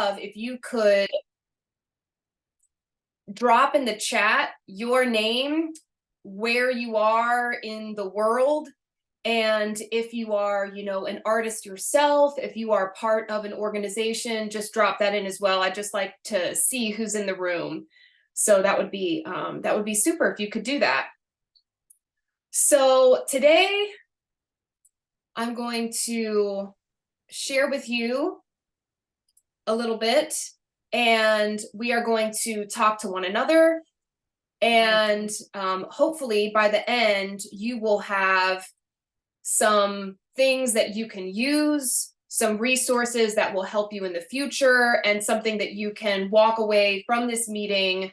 love if you could drop in the chat your name, where you are in the world, and if you are, an artist yourself, if you are part of an organization, just drop that in as well. I'd just like to see who's in the room. So that would be super if you could do that. So today I'm going to share with you a little bit, and we are going to talk to one another. And hopefully by the end, you will have some things that you can use, some resources that will help you in the future, and something that you can walk away from this meeting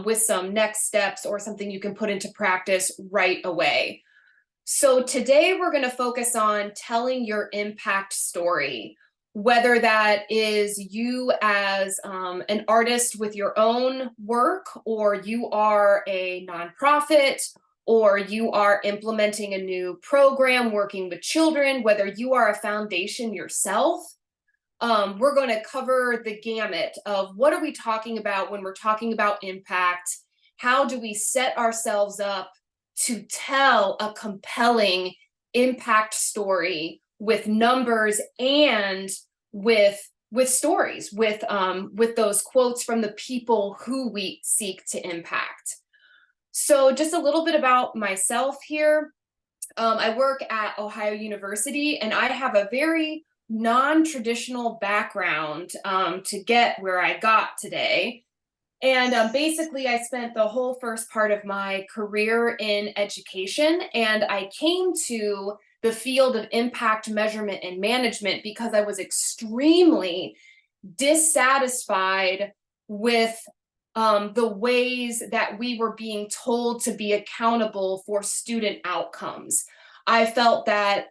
with some next steps or something you can put into practice right away. So today we're going to focus on telling your impact story, whether that is you as an artist with your own work, or you are a nonprofit, or you are implementing a new program working with children, whether you are a foundation yourself. We're going to cover the gamut of what are we talking about when we're talking about impact? How do we set ourselves up to tell a compelling impact story with numbers and with stories, with those quotes from the people who we seek to impact. So just a little bit about myself here. I work at Ohio University, and I have a very non-traditional background to get where I got today. And basically, I spent the whole first part of my career in education, and I came to the field of impact measurement and management because I was extremely dissatisfied with the ways that we were being told to be accountable for student outcomes. I felt that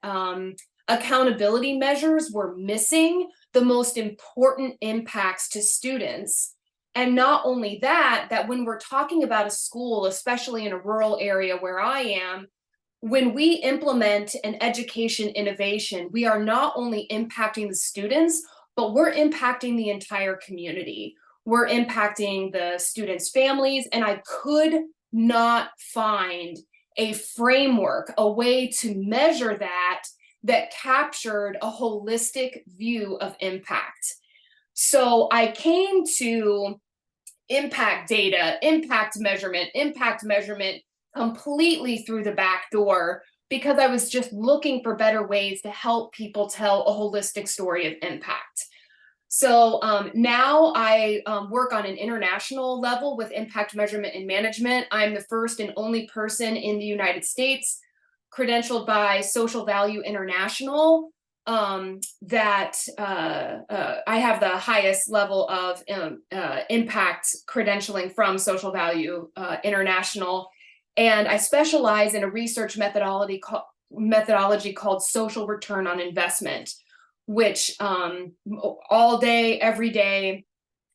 accountability measures were missing the most important impacts to students. And not only that, that when we're talking about a school, especially in a rural area where I am, when we implement an education innovation, we are not only impacting the students, but we're impacting the entire community. We're impacting the students' families, and I could not find a framework, a way to measure that captured a holistic view of impact. So I came to impact data, impact measurement completely through the back door, because I was just looking for better ways to help people tell a holistic story of impact. So now I work on an international level with impact measurement and management. I'm the first and only person in the United States credentialed by Social Value International that I have the highest level of impact credentialing from Social Value International. And I specialize in a research methodology called social return on investment, which all day, every day,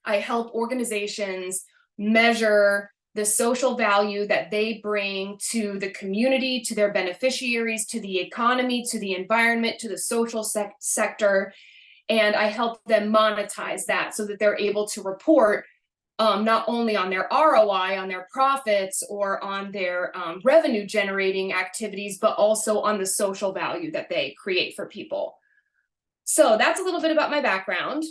I help organizations measure the social value that they bring to the community, to their beneficiaries, to the economy, to the environment, to the social sector. And I help them monetize that so that they're able to report not only on their ROI, on their profits, or on their revenue generating activities, but also on the social value that they create for people. So that's a little bit about my background.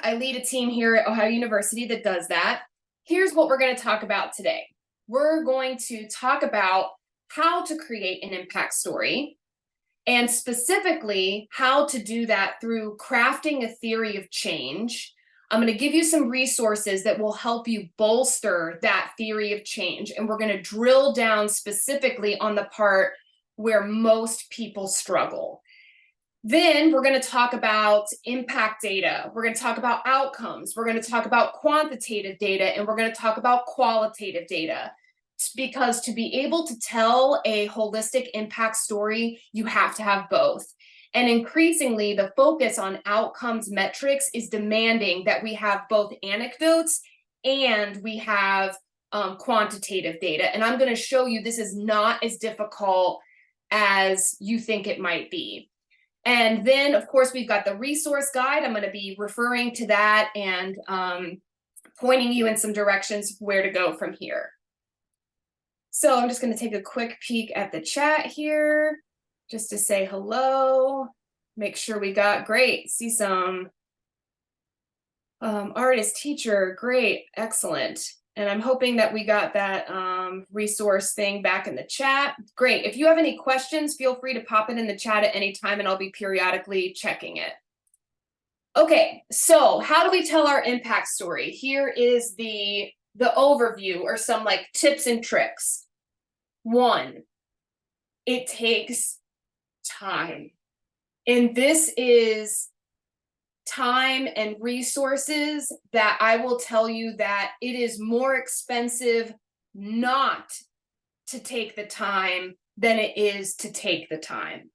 I lead a team here at Ohio University that does that. Here's what we're going to talk about today. We're going to talk about how to create an impact story, and specifically how to do that through crafting a theory of change. I'm going to give you some resources that will help you bolster that theory of change, and we're going to drill down specifically on the part where most people struggle. Then we're going to talk about impact data. We're going to talk about outcomes. We're going to talk about quantitative data, and we're going to talk about qualitative data. Because to be able to tell a holistic impact story, you have to have both. And increasingly, the focus on outcomes metrics is demanding that we have both anecdotes and we have quantitative data. And I'm going to show you this is not as difficult as you think it might be. And then, of course, we've got the resource guide. I'm going to be referring to that and pointing you in some directions where to go from here. So I'm just going to take a quick peek at the chat here just to say hello. Make sure we got great. See some artist, teacher, great, excellent. And I'm hoping that we got that resource thing back in the chat. Great. If you have any questions, feel free to pop it in the chat at any time and I'll be periodically checking it. Okay, so how do we tell our impact story? Here is the overview or some like tips and tricks. 1, it takes time. And this is time and resources that I will tell you that it is more expensive not to take the time than it is to take the time.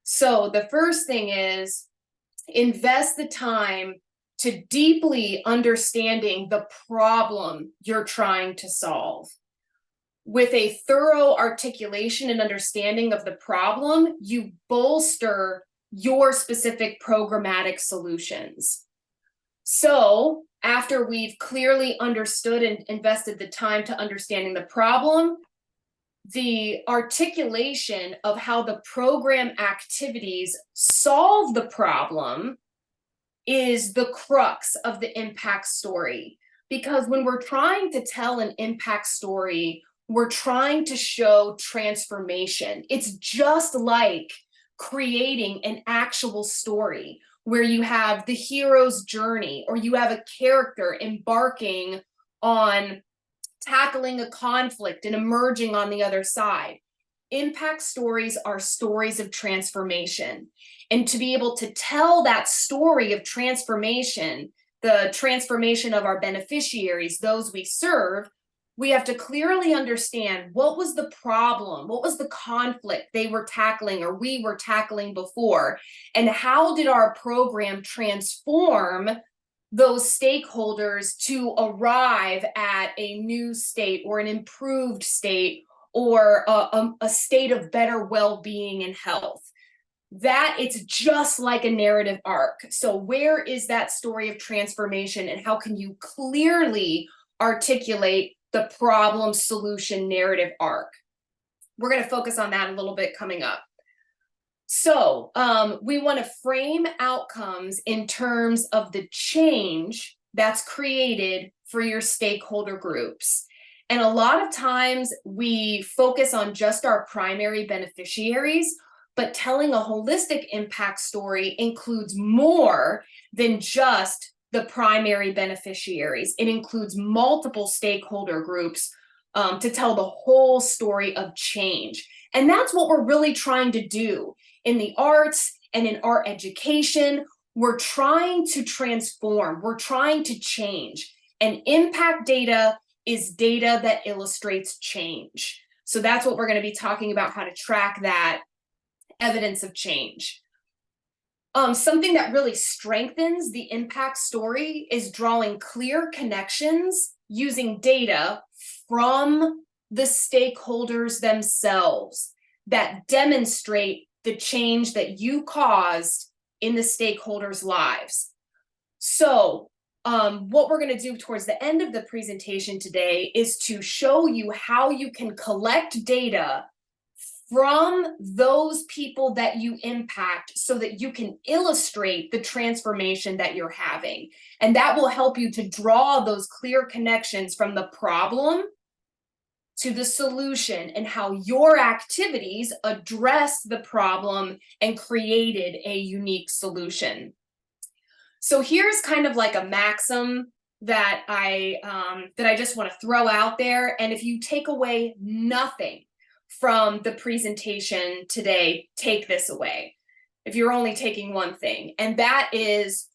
So the first thing is invest the time to deeply understanding the problem you're trying to solve. With a thorough articulation and understanding of the problem, you bolster your specific programmatic solutions. So after we've clearly understood and invested the time to understanding the problem, the articulation of how the program activities solve the problem is the crux of the impact story. Because when we're trying to tell an impact story, we're trying to show transformation. It's just like creating an actual story where you have the hero's journey or you have a character embarking on tackling a conflict and emerging on the other side. Impact stories are stories of transformation. And to be able to tell that story of transformation, the transformation of our beneficiaries, those we serve, we have to clearly understand what was the problem, what was the conflict they were tackling or we were tackling before, and how did our program transform those stakeholders to arrive at a new state or an improved state or a state of better well-being and health. That it's just like a narrative arc. So where is that story of transformation and how can you clearly articulate the problem solution narrative arc? We're going to focus on that a little bit coming up. So we want to frame outcomes in terms of the change that's created for your stakeholder groups. And a lot of times we focus on just our primary beneficiaries, but telling a holistic impact story includes more than just the primary beneficiaries. It includes multiple stakeholder groups to tell the whole story of change. And that's what we're really trying to do in the arts and in art education. We're trying to transform, we're trying to change. And impact data is data that illustrates change. So that's what we're going to be talking about, how to track that evidence of change. Something that really strengthens the impact story is drawing clear connections using data from the stakeholders themselves that demonstrate the change that you caused in the stakeholders' lives. So what we're going to do towards the end of the presentation today is to show you how you can collect data from those people that you impact so that you can illustrate the transformation that you're having. And that will help you to draw those clear connections from the problem to the solution and how your activities address the problem and created a unique solution. So here's kind of like a maxim that I just want to throw out there. And if you take away nothing from the presentation today, take this away. If you're only taking one thing, and that is,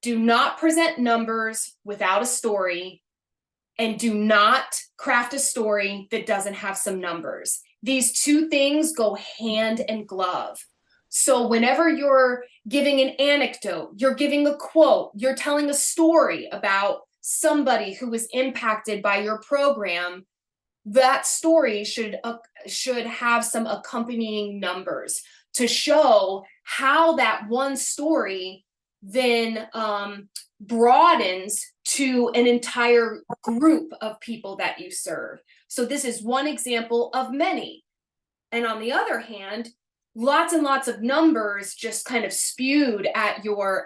do not present numbers without a story, and do not craft a story that doesn't have some numbers. These two things go hand in glove. So whenever you're giving an anecdote, you're giving a quote, you're telling a story about somebody who was impacted by your program, that story should have some accompanying numbers. to show how that one story then broadens to an entire group of people that you serve. So this is one example of many. And on the other hand, lots and lots of numbers just kind of spewed at your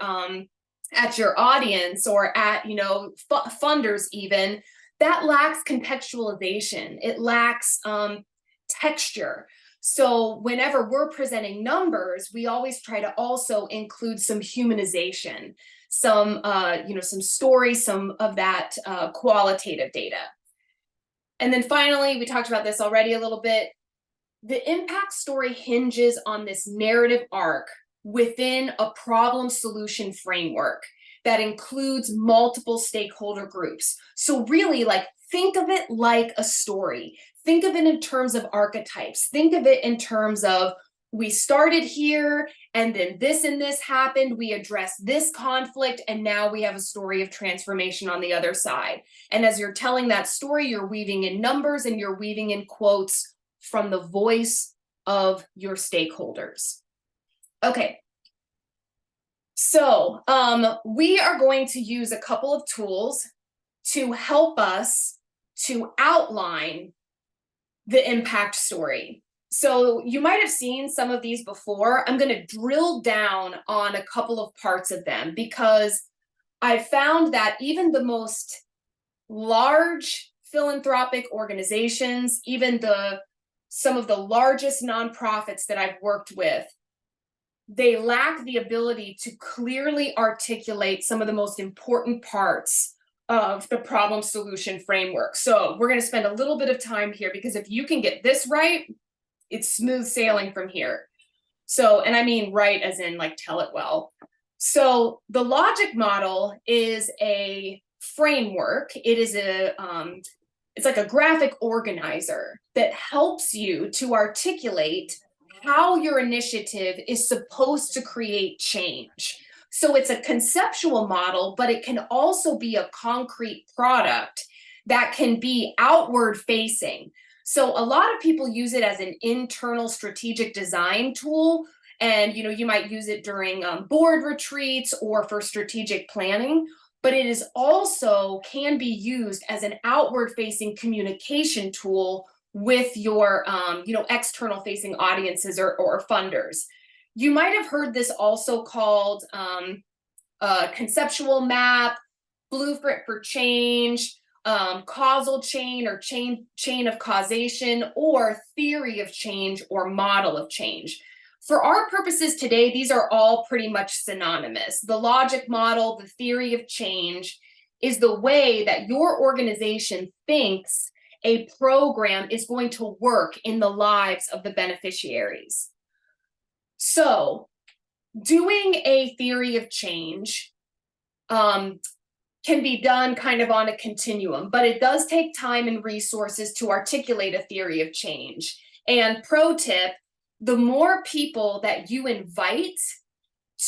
audience or at, you know, funders even, that lacks contextualization. It lacks texture. So whenever we're presenting numbers, we always try to also include some humanization, some some stories, some of that qualitative data. And then finally, we talked about this already a little bit. The impact story hinges on this narrative arc within a problem solution framework that includes multiple stakeholder groups. So really, like, think of it like a story. Think of it in terms of archetypes. Think of it in terms of, we started here and then this and this happened. We addressed this conflict and now we have a story of transformation on the other side. And as you're telling that story, you're weaving in numbers and you're weaving in quotes from the voice of your stakeholders. Okay. So we are going to use a couple of tools to help us to outline the impact story. So you might have seen some of these before. I'm going to drill down on a couple of parts of them because I found that even the most large philanthropic organizations, even some of the largest nonprofits that I've worked with, they lack the ability to clearly articulate some of the most important parts of the problem solution framework. So we're going to spend a little bit of time here because if you can get this right, it's smooth sailing from here. So, and I mean right as in like tell it well. So the logic model is a framework. It is it's like a graphic organizer that helps you to articulate how your initiative is supposed to create change. So it's a conceptual model, but it can also be a concrete product that can be outward facing. So a lot of people use it as an internal strategic design tool. And you might use it during board retreats or for strategic planning, but it is also can be used as an outward facing communication tool with your external facing audiences or funders. You might have heard this also called conceptual map, blueprint for change, causal chain or chain of causation, or theory of change or model of change. For our purposes today, these are all pretty much synonymous. The logic model, the theory of change, is the way that your organization thinks a program is going to work in the lives of the beneficiaries. So doing a theory of change can be done kind of on a continuum, but it does take time and resources to articulate a theory of change. And pro tip, the more people that you invite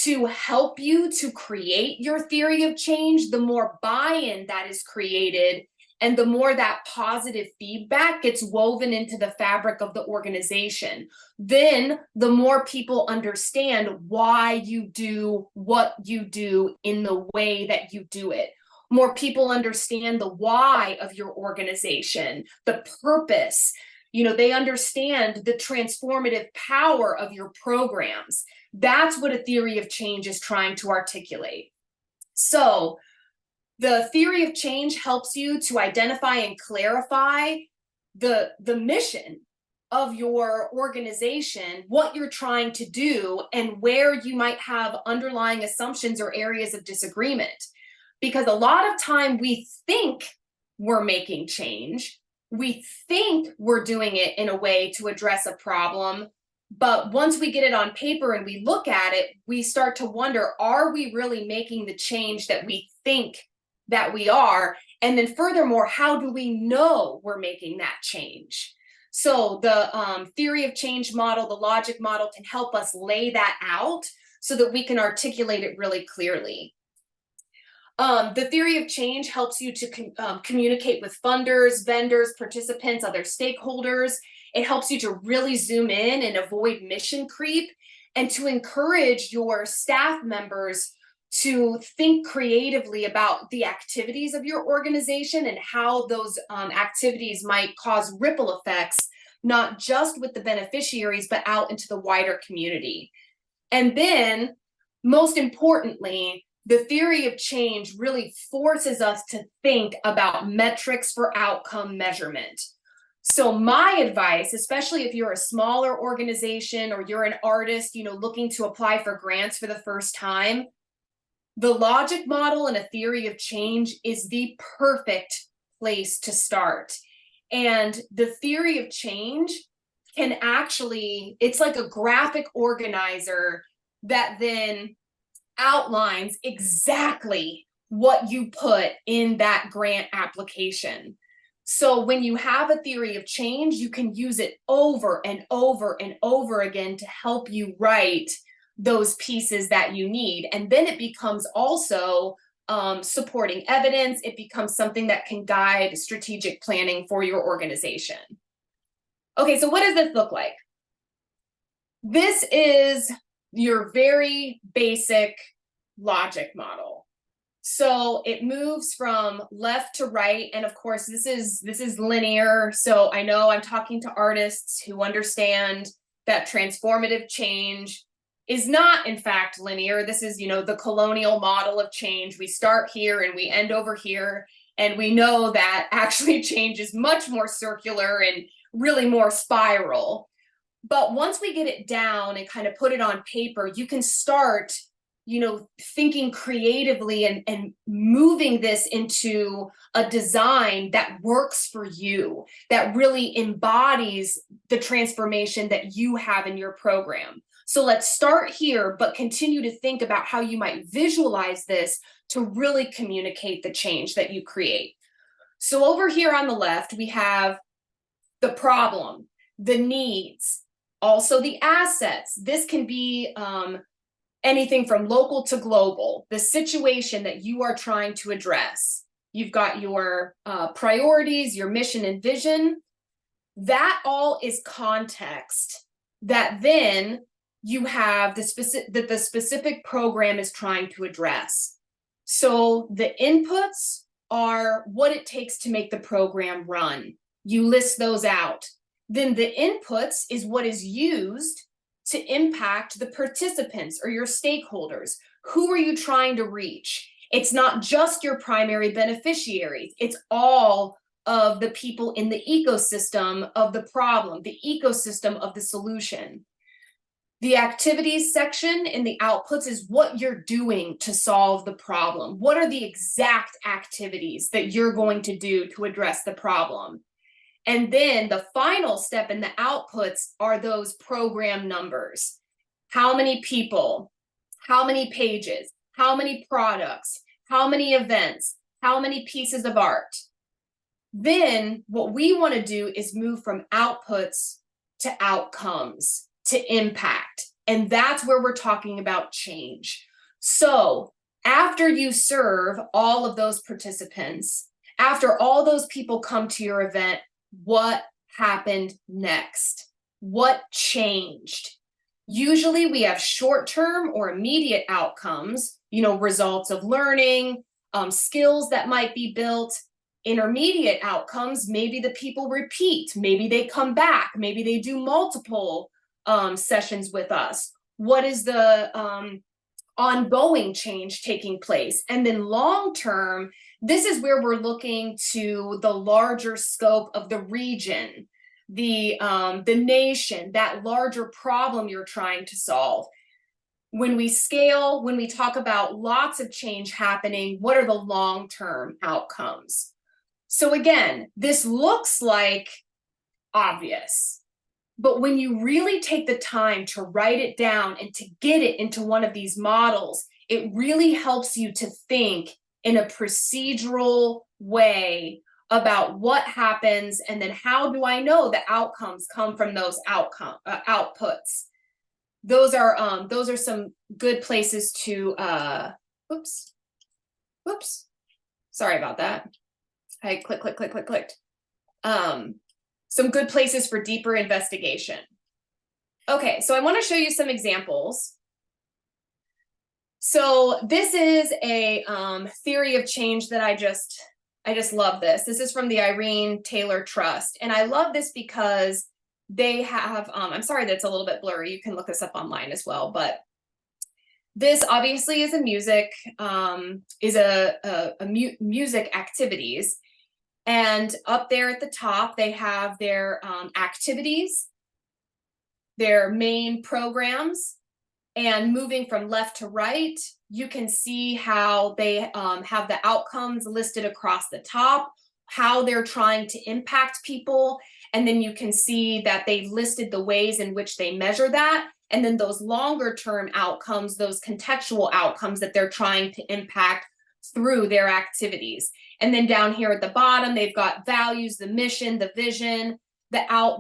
to help you to create your theory of change, the more buy-in that is created and the more that positive feedback gets woven into the fabric of the organization. Then the more people understand why you do what you do in the way that you do it. More people understand the why of your organization, the purpose. They understand the transformative power of your programs. That's what a theory of change is trying to articulate. So the theory of change helps you to identify and clarify the mission of your organization, what you're trying to do, and where you might have underlying assumptions or areas of disagreement. Because a lot of time we think we're making change, we think we're doing it in a way to address a problem, but once we get it on paper and we look at it, we start to wonder, are we really making the change that we think that we are? And then furthermore, how do we know we're making that change? So the theory of change model, the logic model, can help us lay that out so that we can articulate it really clearly. The theory of change helps you to communicate with funders, vendors, participants, other stakeholders. It helps you to really zoom in and avoid mission creep, and to encourage your staff members to think creatively about the activities of your organization and how those activities might cause ripple effects, not just with the beneficiaries, but out into the wider community. And then, most importantly, the theory of change really forces us to think about metrics for outcome measurement. So my advice, especially if you're a smaller organization or you're an artist, looking to apply for grants for the first time, the logic model and a theory of change is the perfect place to start. And the theory of change can actually, it's like a graphic organizer that then outlines exactly what you put in that grant application. So when you have a theory of change, you can use it over and over and over again to help you write those pieces that you need. And then it becomes also supporting evidence. It becomes something that can guide strategic planning for your organization. Okay, so what does this look like? This is your very basic logic model. So it moves from left to right. And of course, this is linear. So I know I'm talking to artists who understand that transformative change is not, in fact, linear. This is, the colonial model of change. We start here and we end over here. And we know that actually change is much more circular and really more spiral. But once we get it down and kind of put it on paper, you can start thinking creatively and moving this into a design that works for you, that really embodies the transformation that you have in your program. So let's start here, but continue to think about how you might visualize this to really communicate the change that you create. So over here on the left, we have the problem, the needs, also the assets. This can be anything from local to global, the situation that you are trying to address. You've got your priorities, your mission and vision. That all is context that then you have the specific program is trying to address. So the inputs are what it takes to make the program run. You list those out. Then the inputs is what is used to impact the participants or your stakeholders. Who are you trying to reach? It's not just your primary beneficiaries. It's all of the people in the ecosystem of the problem, the ecosystem of the solution. The activities section in the outputs is what you're doing to solve the problem. What are the exact activities that you're going to do to address the problem? And then the final step in the outputs are those program numbers. How many people, how many pages, how many products, how many events, how many pieces of art. Then what we want to do is move from outputs to outcomes, to impact. And that's where we're talking about change. So after you serve all of those participants, after all those people come to your event, what happened next? What changed? Usually we have short-term or immediate outcomes, results of learning, skills that might be built. Intermediate outcomes, maybe the people repeat, maybe they come back, maybe they do multiple sessions with us. What is the ongoing change taking place? And then long-term, this is where we're looking to the larger scope of the region, the nation, that larger problem you're trying to solve. When we scale, when we talk about lots of change happening, what are the long-term outcomes? So again, this looks like obvious, but when you really take the time to write it down and to get it into one of these models, it really helps you to think in a procedural way about what happens, and then how do I know the outcomes come from those outputs. Those are some good places to oops, sorry about that. I clicked. some good places for deeper investigation. Okay, so I want to show you some examples. So this is a theory of change that I just love this. This is from the Irene Taylor Trust. And I love this because they have, I'm sorry that's a little bit blurry. You can look this up online as well. But this obviously is a music, music activities. And up there at the top, they have their activities, their main programs. And moving from left to right, you can see how they have the outcomes listed across the top, how they're trying to impact people. And then you can see that they've listed the ways in which they measure that. And then those longer term outcomes, those contextual outcomes that they're trying to impact through their activities. And then down here at the bottom, they've got values, the mission, the vision,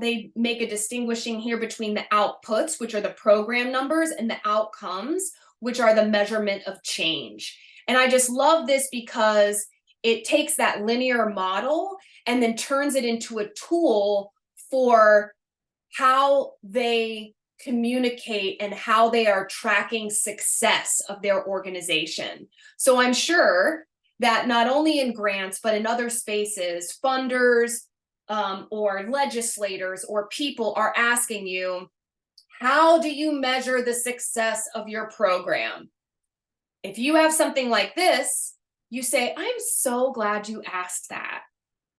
they make a distinguishing here between the outputs, which are the program numbers, and the outcomes, which are the measurement of change. And I just love this because it takes that linear model and then turns it into a tool for how they communicate and how they are tracking success of their organization. So I'm sure that not only in grants, but in other spaces, funders, or legislators or people are asking you, how do you measure the success of your program? If you have something like this, you say, I'm so glad you asked that.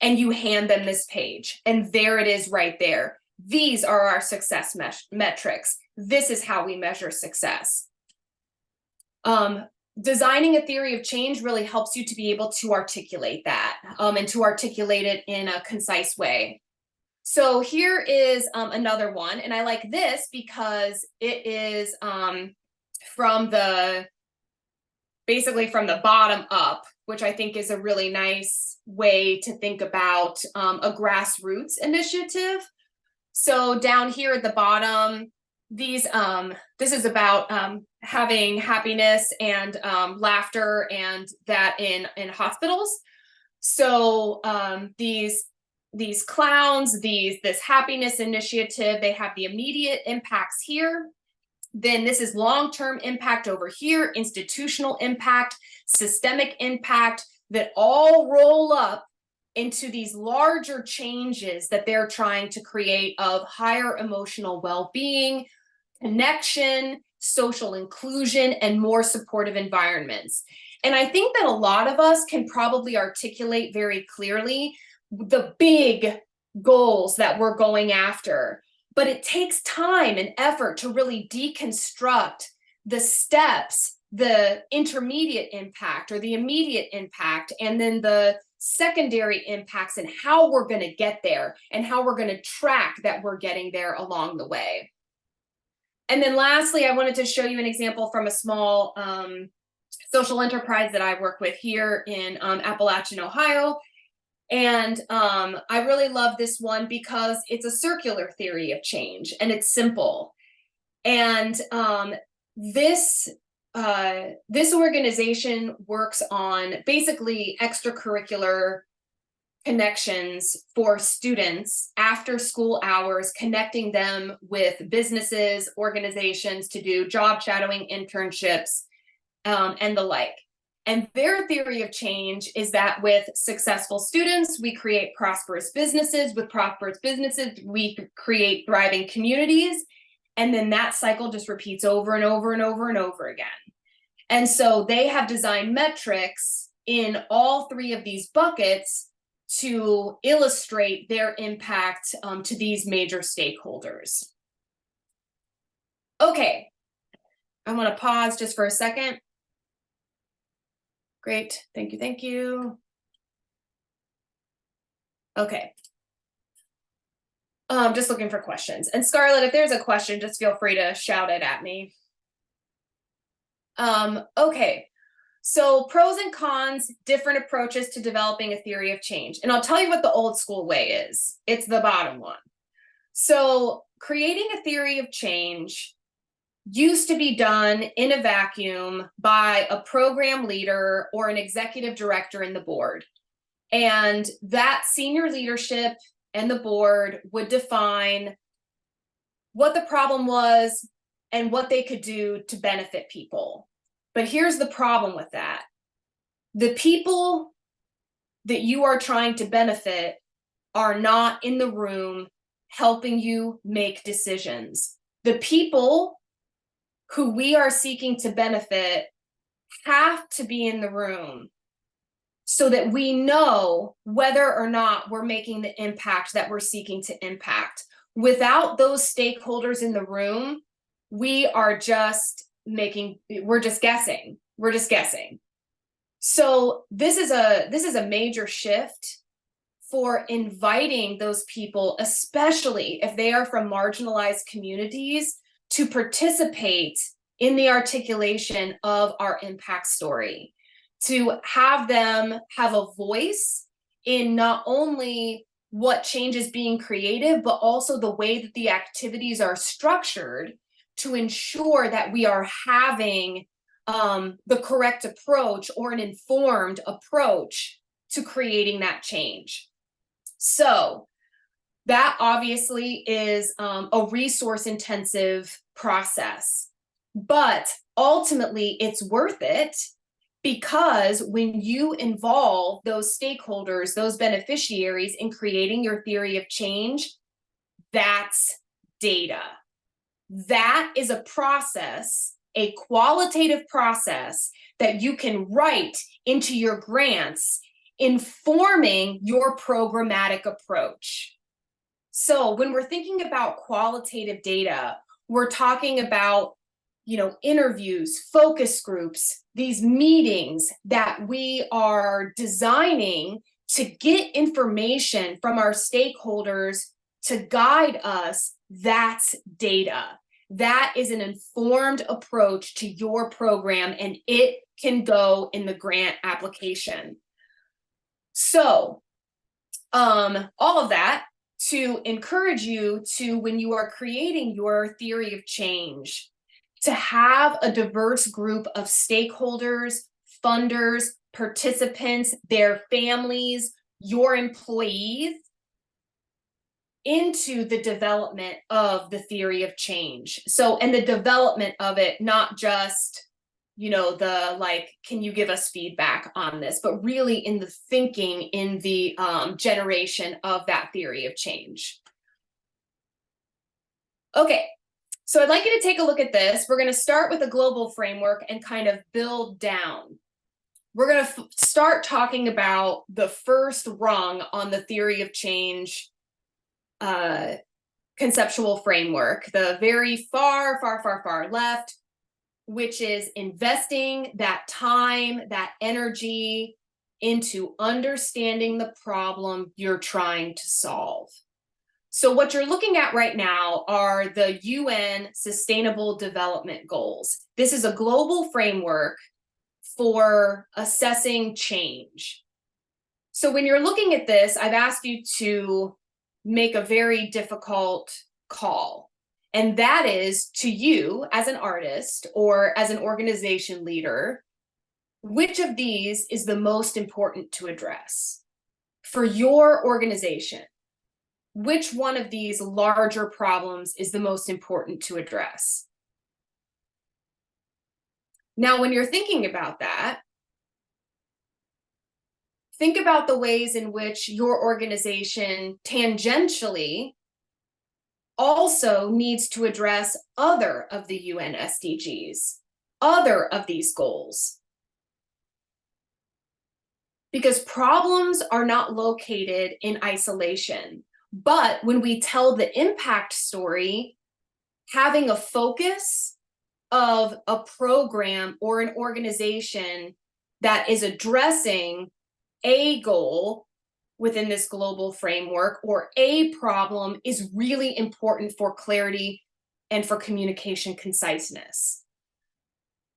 And you hand them this page. And there it is right there. These are our success metrics. This is how we measure success. Designing a theory of change really helps you to be able to articulate that and to articulate it in a concise way. So here is another one, and I like this because it is basically from the bottom up, which I think is a really nice way to think about a grassroots initiative. So down here at the bottom, this is about having happiness and laughter and that in hospitals. So these clowns, this happiness initiative, they have the immediate impacts here. Then this is long-term impact over here, institutional impact, systemic impact, that all roll up into these larger changes that they're trying to create of higher emotional well-being, connection, social inclusion, and more supportive environments. And I think that a lot of us can probably articulate very clearly the big goals that we're going after, but it takes time and effort to really deconstruct the steps, the intermediate impact or the immediate impact, and then the secondary impacts and how we're going to get there and how we're going to track that we're getting there along the way. And then lastly, I wanted to show you an example from a small social enterprise that I work with here in Appalachian, Ohio. And I really love this one because it's a circular theory of change and it's simple. And this organization works on basically extracurricular connections for students after school hours, connecting them with businesses, organizations to do job shadowing, internships, and the like. And their theory of change is that with successful students, we create prosperous businesses. With prosperous businesses, we create thriving communities. And then that cycle just repeats over and over and over and over again. And so they have designed metrics in all three of these buckets to illustrate their impact to these major stakeholders. Okay, I want to pause just for a second. Great, thank you, thank you. Okay. Just looking for questions. And Scarlett, if there's a question, just feel free to shout it at me. Okay, so pros and cons, different approaches to developing a theory of change. And I'll tell you what the old school way is. It's the bottom one. So creating a theory of change used to be done in a vacuum by a program leader or an executive director in the board. And that senior leadership and the board would define what the problem was and what they could do to benefit people. But here's the problem with that. The people that you are trying to benefit are not in the room helping you make decisions. The people who we are seeking to benefit have to be in the room so that we know whether or not we're making the impact that we're seeking to impact. Without those stakeholders in the room, we're just guessing. We're just guessing. So this is a major shift for inviting those people, especially if they are from marginalized communities, to participate in the articulation of our impact story, to have them have a voice in not only what change is being created, but also the way that the activities are structured to ensure that we are having the correct approach or an informed approach to creating that change. So that obviously is a resource-intensive process, but ultimately it's worth it, because when you involve those stakeholders, those beneficiaries in creating your theory of change, that's data. That is a process, a qualitative process that you can write into your grants, informing your programmatic approach. So when we're thinking about qualitative data, we're talking about, interviews, focus groups, these meetings that we are designing to get information from our stakeholders to guide us. That's data. That is an informed approach to your program, and it can go in the grant application. So all of that to encourage you to, when you are creating your theory of change, to have a diverse group of stakeholders, funders, participants, their families, your employees, into the development of the theory of change. So, and the development of it, not just, can you give us feedback on this, but really in the thinking, in the generation of that theory of change. Okay, so I'd like you to take a look at this. We're going to start with a global framework and kind of build down. We're going to start talking about the first rung on the theory of change conceptual framework, the very far left, which is investing that time, that energy into understanding the problem you're trying to solve. So what you're looking at right now are the UN Sustainable Development Goals. This is a global framework for assessing change. So when you're looking at this, I've asked you to make a very difficult call. And that is, to you as an artist or as an organization leader, which of these is the most important to address for your organization? Which one of these larger problems is the most important to address? Now, when you're thinking about that, think about the ways in which your organization tangentially also needs to address other of the UN SDGs, other of these goals. Because problems are not located in isolation. But when we tell the impact story, having a focus of a program or an organization that is addressing a goal within this global framework or a problem is really important for clarity and for communication conciseness.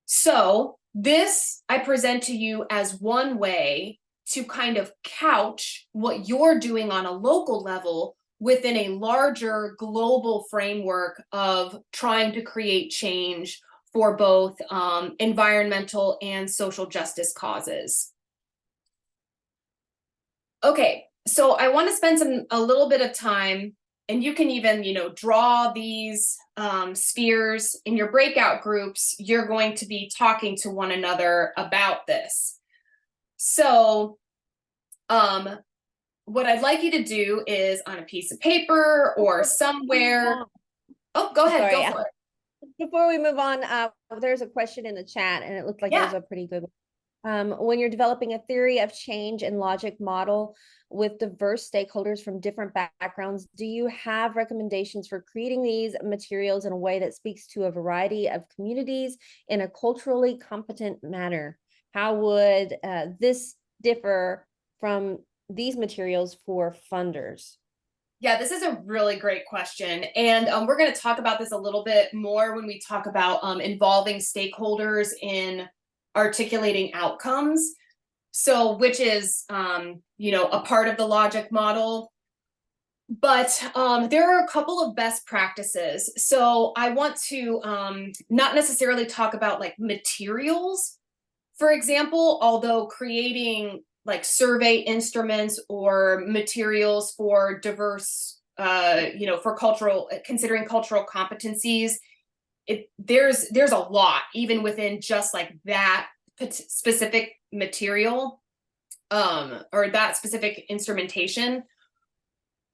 So this I present to you as one way to kind of couch what you're doing on a local level within a larger global framework of trying to create change for both environmental and social justice causes. Okay, So I want to spend a little bit of time, and you can even, draw these spheres in your breakout groups. You're going to be talking to one another about this. So what I'd like you to do is on a piece of paper or somewhere. Oh, go ahead, Sorry. go for it. Before we move on, there's a question in the chat, and it looked like it was Yeah. a pretty good one. When you're developing a theory of change and logic model with diverse stakeholders from different backgrounds, do you have recommendations for creating these materials in a way that speaks to a variety of communities in a culturally competent manner? How would this differ from these materials for funders? Yeah, this is a really great question. And we're going to talk about this a little bit more when we talk about involving stakeholders in articulating outcomes. So, which is, a part of the logic model. But there are a couple of best practices. So I want to not necessarily talk about like materials, for example, although creating like survey instruments or materials for diverse, for considering cultural competencies, there's a lot even within just like that specific material, or that specific instrumentation.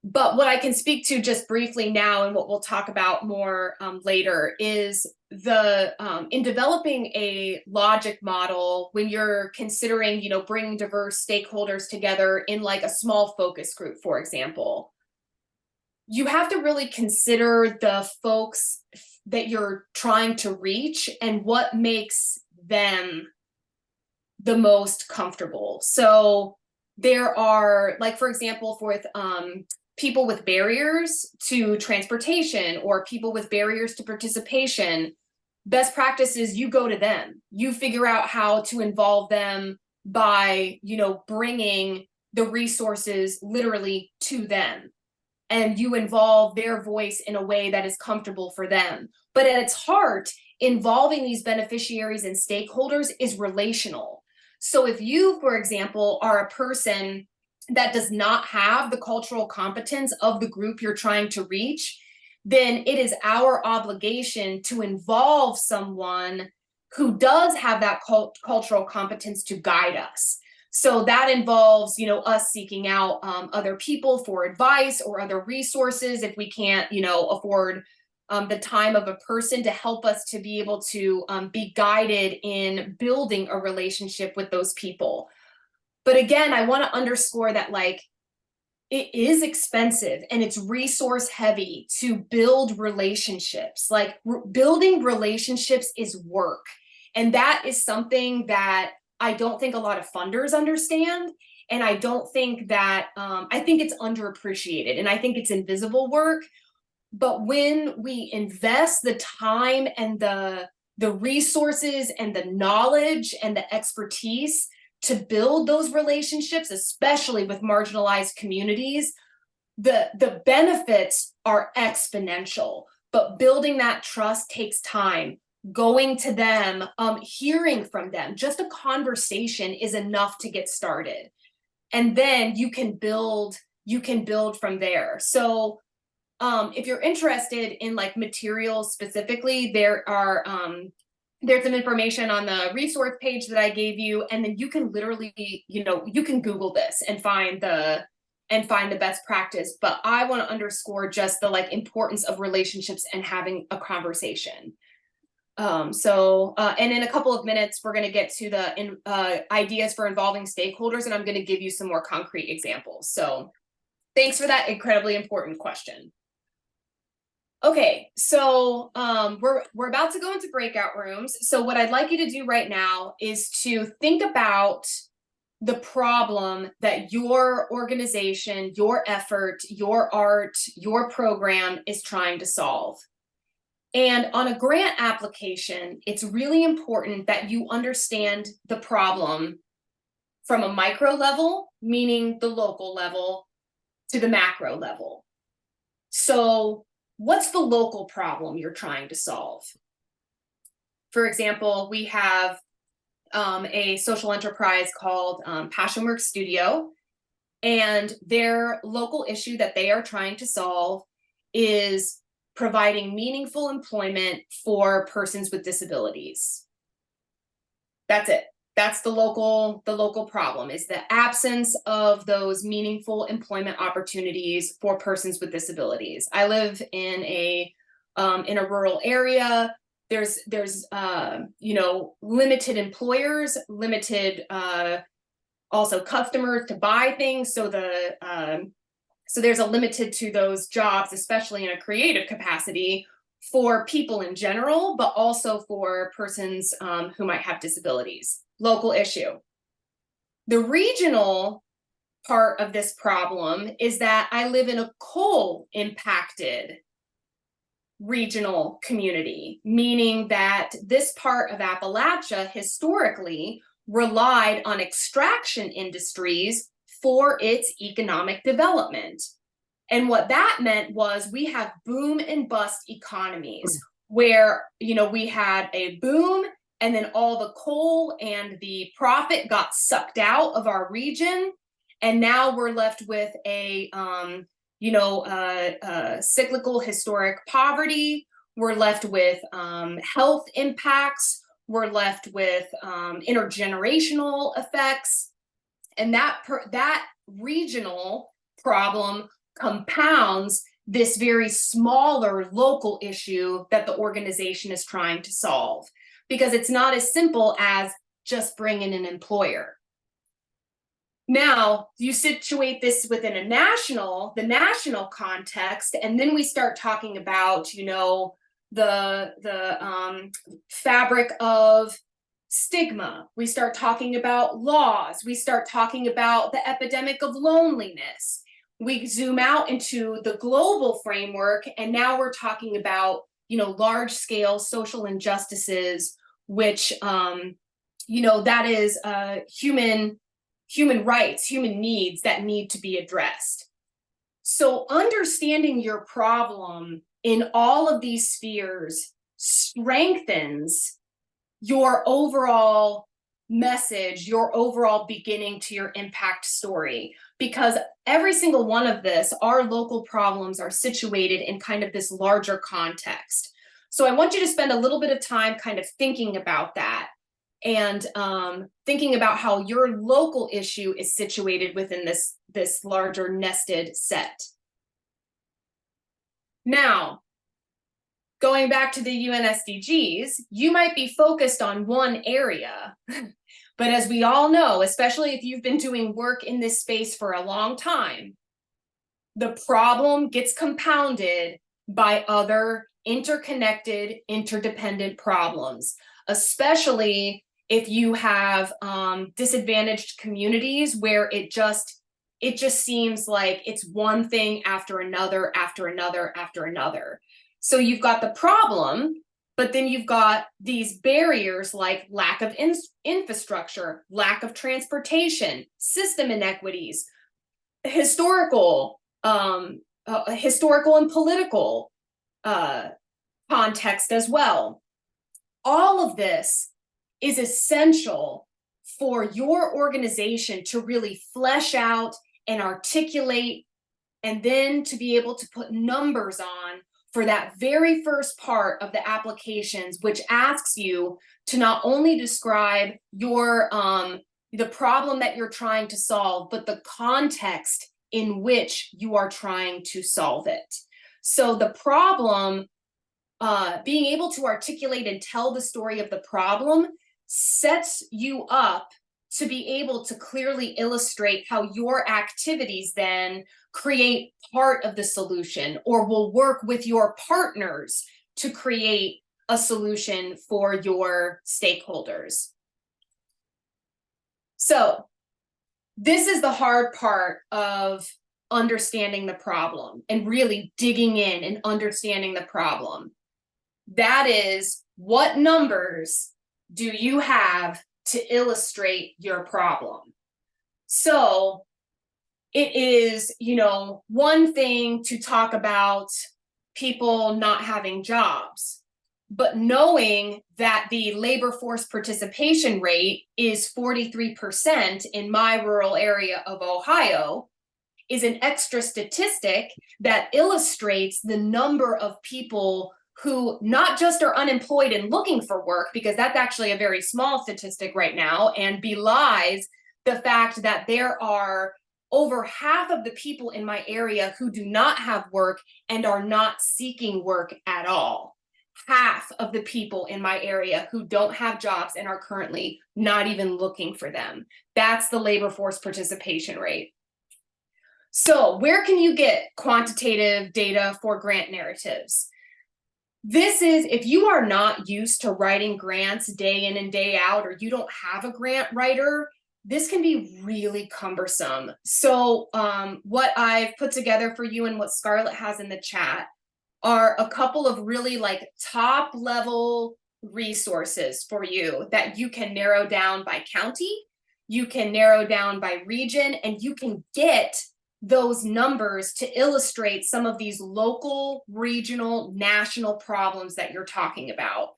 But what I can speak to just briefly now, and what we'll talk about more later, is the in developing a logic model, when you're considering, bringing diverse stakeholders together in like a small focus group, for example, you have to really consider the folks that you're trying to reach and what makes them the most comfortable. So there are, like, for example, with people with barriers to transportation or people with barriers to participation, best practice is you go to them. You figure out how to involve them by, bringing the resources literally to them. And you involve their voice in a way that is comfortable for them. But at its heart, involving these beneficiaries and stakeholders is relational. So if you, for example, are a person that does not have the cultural competence of the group you're trying to reach, then it is our obligation to involve someone who does have that cultural competence to guide us. So that involves, us seeking out other people for advice or other resources if we can't, afford the time of a person to help us to be able to be guided in building a relationship with those people. But again, I want to underscore that, like, it is expensive and it's resource heavy to build relationships. Like, building relationships is work. And that is something that I don't think a lot of funders understand. And I don't think that, I think it's underappreciated and I think it's invisible work. But when we invest the time and the resources and the knowledge and the expertise to build those relationships, especially with marginalized communities, the benefits are exponential. But building that trust takes time. Going to them, hearing from them, just a conversation is enough to get started. And then you can build from there. So if you're interested in like materials specifically, there's some information on the resource page that I gave you, and then you can literally, you can Google this and find the best practice. But I want to underscore just the like importance of relationships and having a conversation. And in a couple of minutes, we're going to get to the ideas for involving stakeholders, and I'm going to give you some more concrete examples. So thanks for that incredibly important question. Okay, so we're about to go into breakout rooms. So what I'd like you to do right now is to think about the problem that your organization, your effort, your art, your program is trying to solve. And on a grant application, it's really important that you understand the problem from a micro level, meaning the local level, to the macro level. So what's the local problem you're trying to solve? For example, we have a social enterprise called Passionworks Studio. And their local issue that they are trying to solve is providing meaningful employment for persons with disabilities. That's it. That's the local problem, is the absence of those meaningful employment opportunities for persons with disabilities. I live in a rural area. There's limited employers, limited also customers to buy things. So there's a limited to those jobs, especially in a creative capacity, for people in general, but also for persons who might have disabilities. Local issue. The regional part of this problem is that I live in a coal impacted regional community, meaning that this part of Appalachia historically relied on extraction industries for its economic development. And what that meant was we have boom and bust economies where, we had a boom and then all the coal and the profit got sucked out of our region. And now we're left with a cyclical historic poverty. We're left with health impacts. We're left with intergenerational effects. And that regional problem compounds this very smaller local issue that the organization is trying to solve, because it's not as simple as just bringing an employer. Now you situate this within the national context, and then we start talking about, the fabric of stigma. We start talking about laws. We start talking about the epidemic of loneliness. We zoom out into the global framework, and now we're talking about, large scale social injustices, which, that is human rights, human needs that need to be addressed. So understanding your problem in all of these spheres strengthens your overall message, your overall beginning to your impact story, because every single one of our local problems are situated in kind of this larger context. So I want you to spend a little bit of time kind of thinking about that, and thinking about how your local issue is situated within this larger nested set. Now, going back to the UN SDGs, you might be focused on one area, but as we all know, especially if you've been doing work in this space for a long time, the problem gets compounded by other interconnected, interdependent problems, especially if you have disadvantaged communities where it just seems like it's one thing after another, after another, after another. So you've got the problem, but then you've got these barriers like lack of infrastructure, lack of transportation, system inequities, historical and political context as well. All of this is essential for your organization to really flesh out and articulate, and then to be able to put numbers on for that very first part of the applications, which asks you to not only describe your the problem that you're trying to solve, but the context in which you are trying to solve it. So the problem, being able to articulate and tell the story of the problem sets you up to be able to clearly illustrate how your activities then create part of the solution, or will work with your partners to create a solution for your stakeholders. So this is the hard part of understanding the problem and really digging in and understanding the problem. That is, what numbers do you have to illustrate your problem? So it is, one thing to talk about people not having jobs. But knowing that the labor force participation rate is 43% in my rural area of Ohio is an extra statistic that illustrates the number of people who not just are unemployed and looking for work, because that's actually a very small statistic right now, and belies the fact that there are over half of the people in my area who do not have work and are not seeking work at all. Half of the people in my area who don't have jobs and are currently not even looking for them. That's the labor force participation rate. So where can you get quantitative data for grant narratives? This is, if you are not used to writing grants day in and day out, or you don't have a grant writer, this can be really cumbersome. So what I've put together for you and what Scarlett has in the chat are a couple of really like top level resources for you that you can narrow down by county, you can narrow down by region, and you can get those numbers to illustrate some of these local, regional, national problems that you're talking about.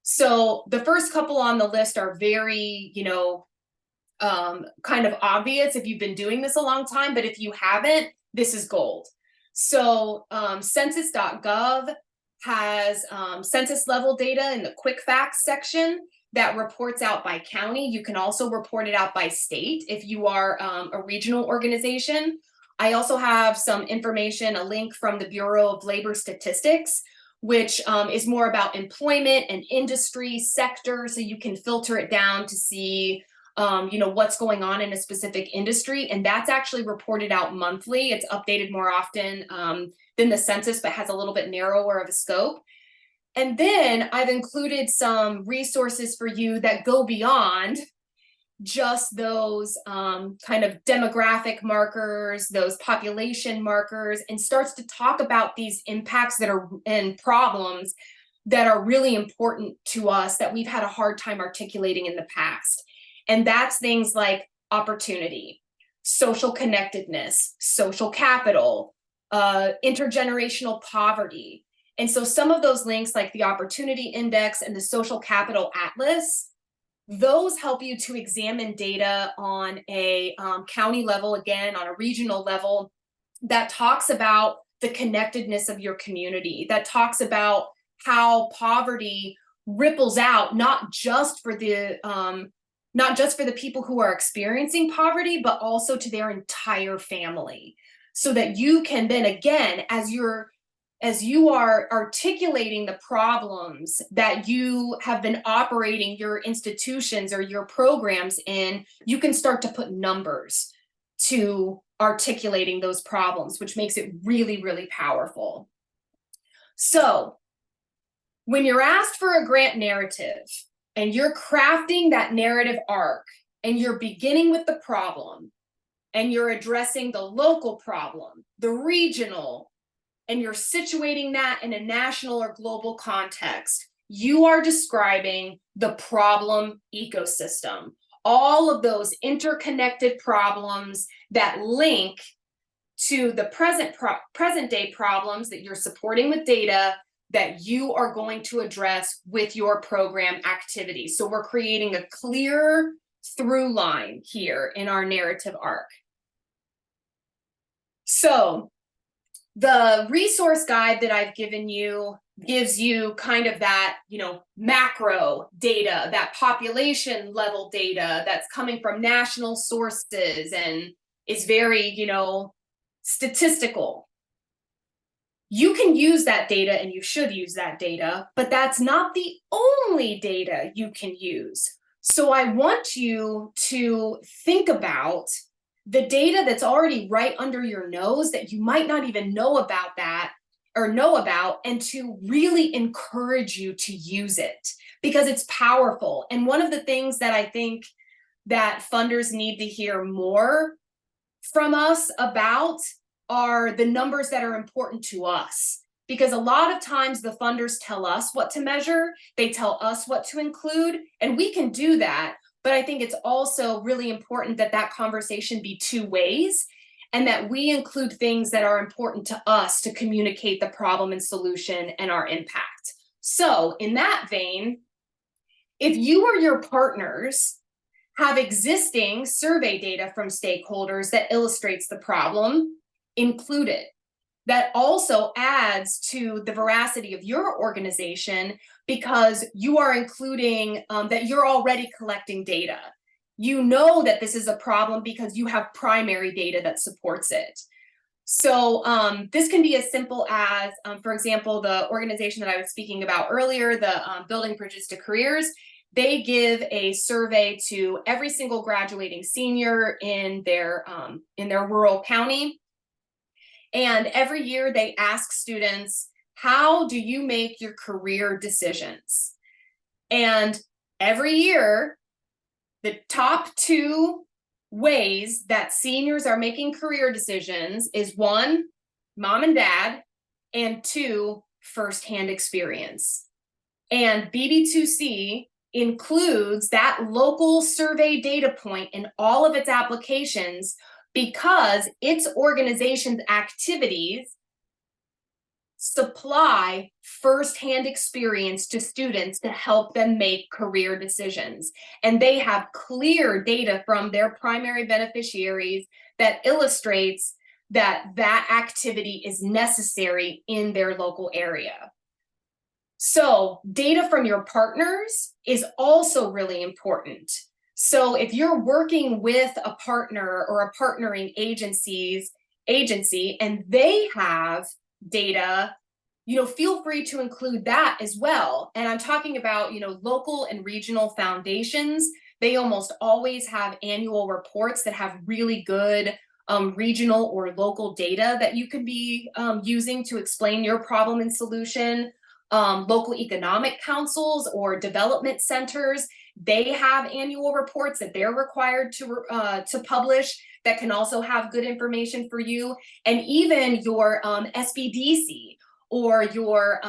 So the first couple on the list are very, kind of obvious if you've been doing this a long time, but if you haven't, this is gold. So census.gov has census level data in the quick facts section that reports out by county. You can also report it out by state if you are a regional organization. I also have some information, a link from the Bureau of Labor Statistics, which is more about employment and industry sector. So you can filter it down to see what's going on in a specific industry. And that's actually reported out monthly. It's updated more often than the census, but has a little bit narrower of a scope. And then I've included some resources for you that go beyond just those kind of demographic markers, those population markers, and starts to talk about these impacts that are and problems that are really important to us that we've had a hard time articulating in the past. And that's things like opportunity, social connectedness, social capital, intergenerational poverty. And so some of those links like the Opportunity Index and the Social Capital Atlas, those help you to examine data on a county level, again, on a regional level, that talks about the connectedness of your community, that talks about how poverty ripples out, not just for the people who are experiencing poverty, but also to their entire family. So that you can then, again, as you are articulating the problems that you have been operating your institutions or your programs in, you can start to put numbers to articulating those problems, which makes it really, really powerful. So when you're asked for a grant narrative and you're crafting that narrative arc and you're beginning with the problem and you're addressing the local problem, the regional, and you're situating that in a national or global context, you are describing the problem ecosystem. All of those interconnected problems that link to the present day problems that you're supporting with data that you are going to address with your program activity. So we're creating a clear through line here in our narrative arc. So the resource guide that I've given you gives you kind of that, macro data, that population level data that's coming from national sources and is very, statistical. You can use that data and you should use that data, but that's not the only data you can use. So I want you to think about the data that's already right under your nose that you might not even know about and to really encourage you to use it because it's powerful. And one of the things that I think that funders need to hear more from us about are the numbers that are important to us. Because a lot of times the funders tell us what to measure, they tell us what to include, and we can do that. But I think it's also really important that that conversation be two ways and that we include things that are important to us to communicate the problem and solution and our impact. So in that vein, if you or your partners have existing survey data from stakeholders that illustrates the problem, include it. That also adds to the veracity of your organization because you are including that you're already collecting data. You know that this is a problem because you have primary data that supports it. So this can be as simple as, for example, the organization that I was speaking about earlier, the Building Bridges to Careers, they give a survey to every single graduating senior in their rural county. And every year they ask students, how do you make your career decisions? And every year, the top two ways that seniors are making career decisions is one, mom and dad, and two, firsthand experience. And BB2C includes that local survey data point in all of its applications because its organization's activities supply firsthand experience to students to help them make career decisions. And they have clear data from their primary beneficiaries that illustrates that that activity is necessary in their local area. So data from your partners is also really important. So if you're working with a partner or a partnering agency and they have data, feel free to include that as well. And I'm talking about, local and regional foundations. They almost always have annual reports that have really good regional or local data that you can be using to explain your problem and solution. Local economic councils or development centers, they have annual reports that they're required to publish that can also have good information for you. And even your SBDC or your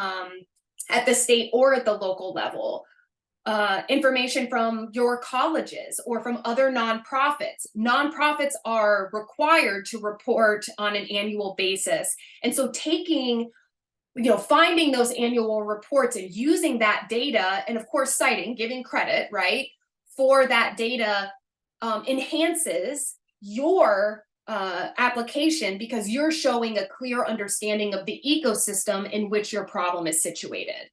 at the state or at the local level, information from your colleges or from other nonprofits. Nonprofits are required to report on an annual basis. And so finding those annual reports and using that data, and of course citing, giving credit, right, for that data enhances your application because you're showing a clear understanding of the ecosystem in which your problem is situated.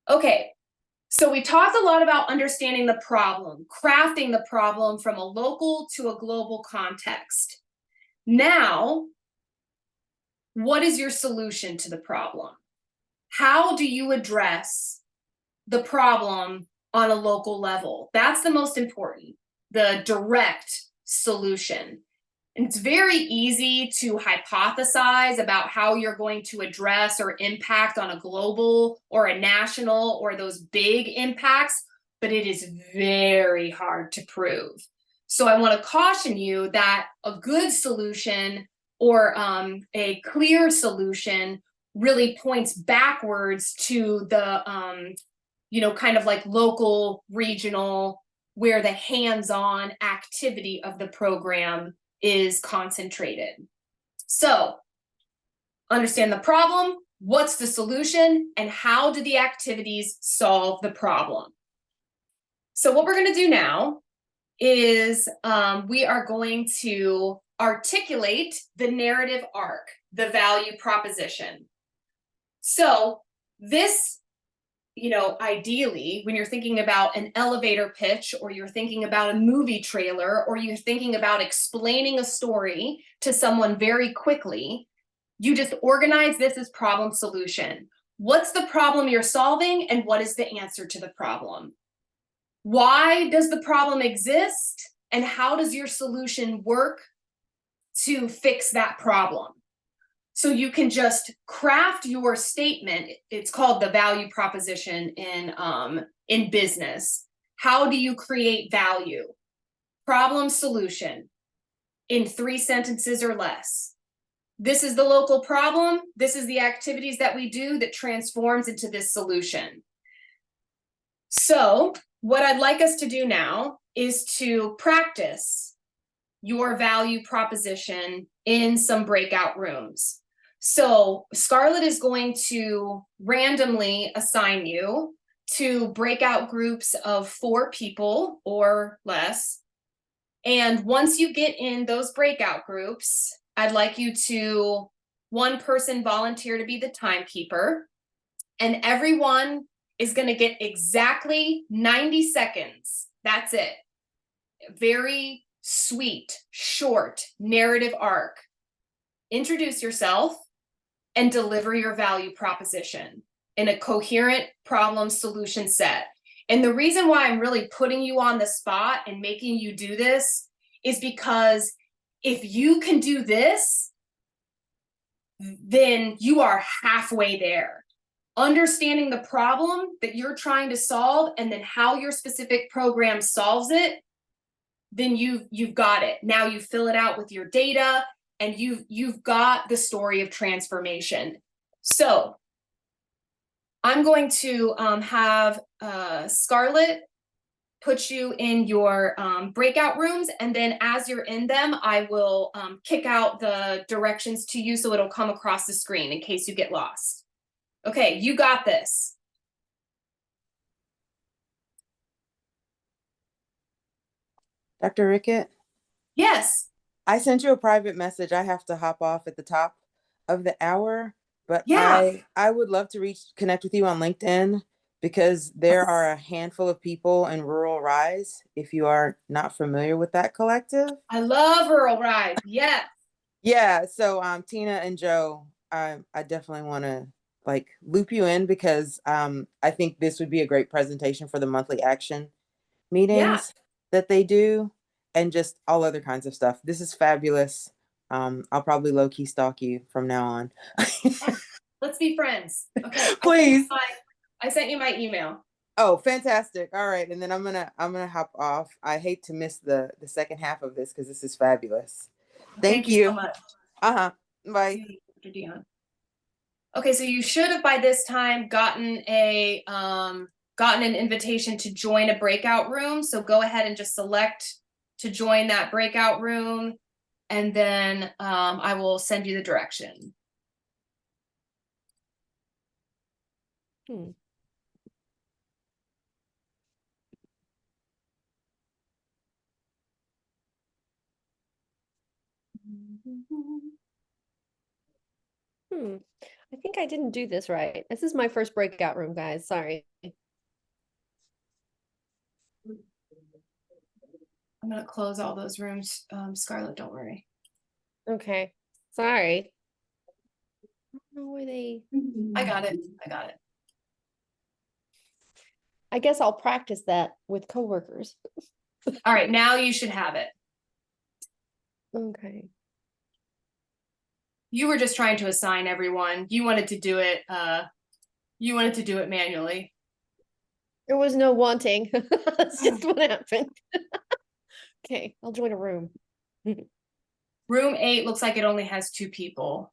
Okay, so we talked a lot about understanding the problem, crafting the problem from a local to a global context. Now, what is your solution to the problem? How do you address the problem on a local level? That's the most important, the direct solution. And it's very easy to hypothesize about how you're going to address or impact on a global or a national or those big impacts, but it is very hard to prove. So I want to caution you that a good solution or a clear solution really points backwards to the, kind of like local, regional, where the hands-on activity of the program is concentrated. So understand the problem, what's the solution, and how do the activities solve the problem? So what we're going to do now is we are going to articulate the narrative arc, the value proposition. So this, ideally, when you're thinking about an elevator pitch or you're thinking about a movie trailer or you're thinking about explaining a story to someone very quickly, you just organize this as problem solution. What's the problem you're solving and what is the answer to the problem? Why does the problem exist and how does your solution work to fix that problem? So you can just craft your statement. It's called the value proposition in business. How do you create value? Problem solution in 3 sentences or less. This is the local problem. This is the activities that we do that transforms into this solution. So what I'd like us to do now is to practice your value proposition in some breakout rooms. So Scarlett is going to randomly assign you to breakout groups of 4 people or less. And once you get in those breakout groups, I'd like you to, one person volunteer to be the timekeeper, and everyone is going to get exactly 90 seconds. That's it. Very sweet, short narrative arc. Introduce yourself and deliver your value proposition in a coherent problem solution set. And the reason why I'm really putting you on the spot and making you do this is because if you can do this, then you are halfway there. Understanding the problem that you're trying to solve and then how your specific program solves it, then you've got it. Now you fill it out with your data and you've got the story of transformation. So I'm going to have Scarlett put you in your breakout rooms, and then as you're in them, I will kick out the directions to you so it'll come across the screen in case you get lost. Okay, you got this. Dr. Rickett, Yes. I sent you a private message. I have to hop off at the top of the hour, but Yeah. I would love to connect with you on LinkedIn because there are a handful of people in Rural Rise, if you are not familiar with that collective. I love Rural Rise. Yes. Yeah, so Tina and Joe, I definitely want to like loop you in because I think this would be a great presentation for the monthly action Yeah. meetings that they do and just all other kinds of stuff. This is fabulous. I'll probably low key stalk you from now on. Let's be friends. Okay. Please. I sent you my email. Oh, fantastic. All right. And then I'm gonna hop off. I hate to miss the second half of this because this is fabulous. Thank Thank you so you. much. Uh-huh. Bye. See you, Dr. Dion. Okay, so you should have by this time gotten an invitation to join a breakout room. So go ahead and just select to join that breakout room, and then I will send you the direction. Hmm. Hmm. I think I didn't do this right. This is my first breakout room, guys. Sorry. I'm gonna close all those rooms. Scarlett, don't worry. Okay. Sorry. I don't know where they. I got it. I got it. I guess I'll practice that with coworkers. All right, now you should have it. Okay. You were just trying to assign everyone. You wanted to do it. You wanted to do it manually. There was no wanting. That's just what happened. Okay, I'll join a room. Room 8 looks like it only has 2 people.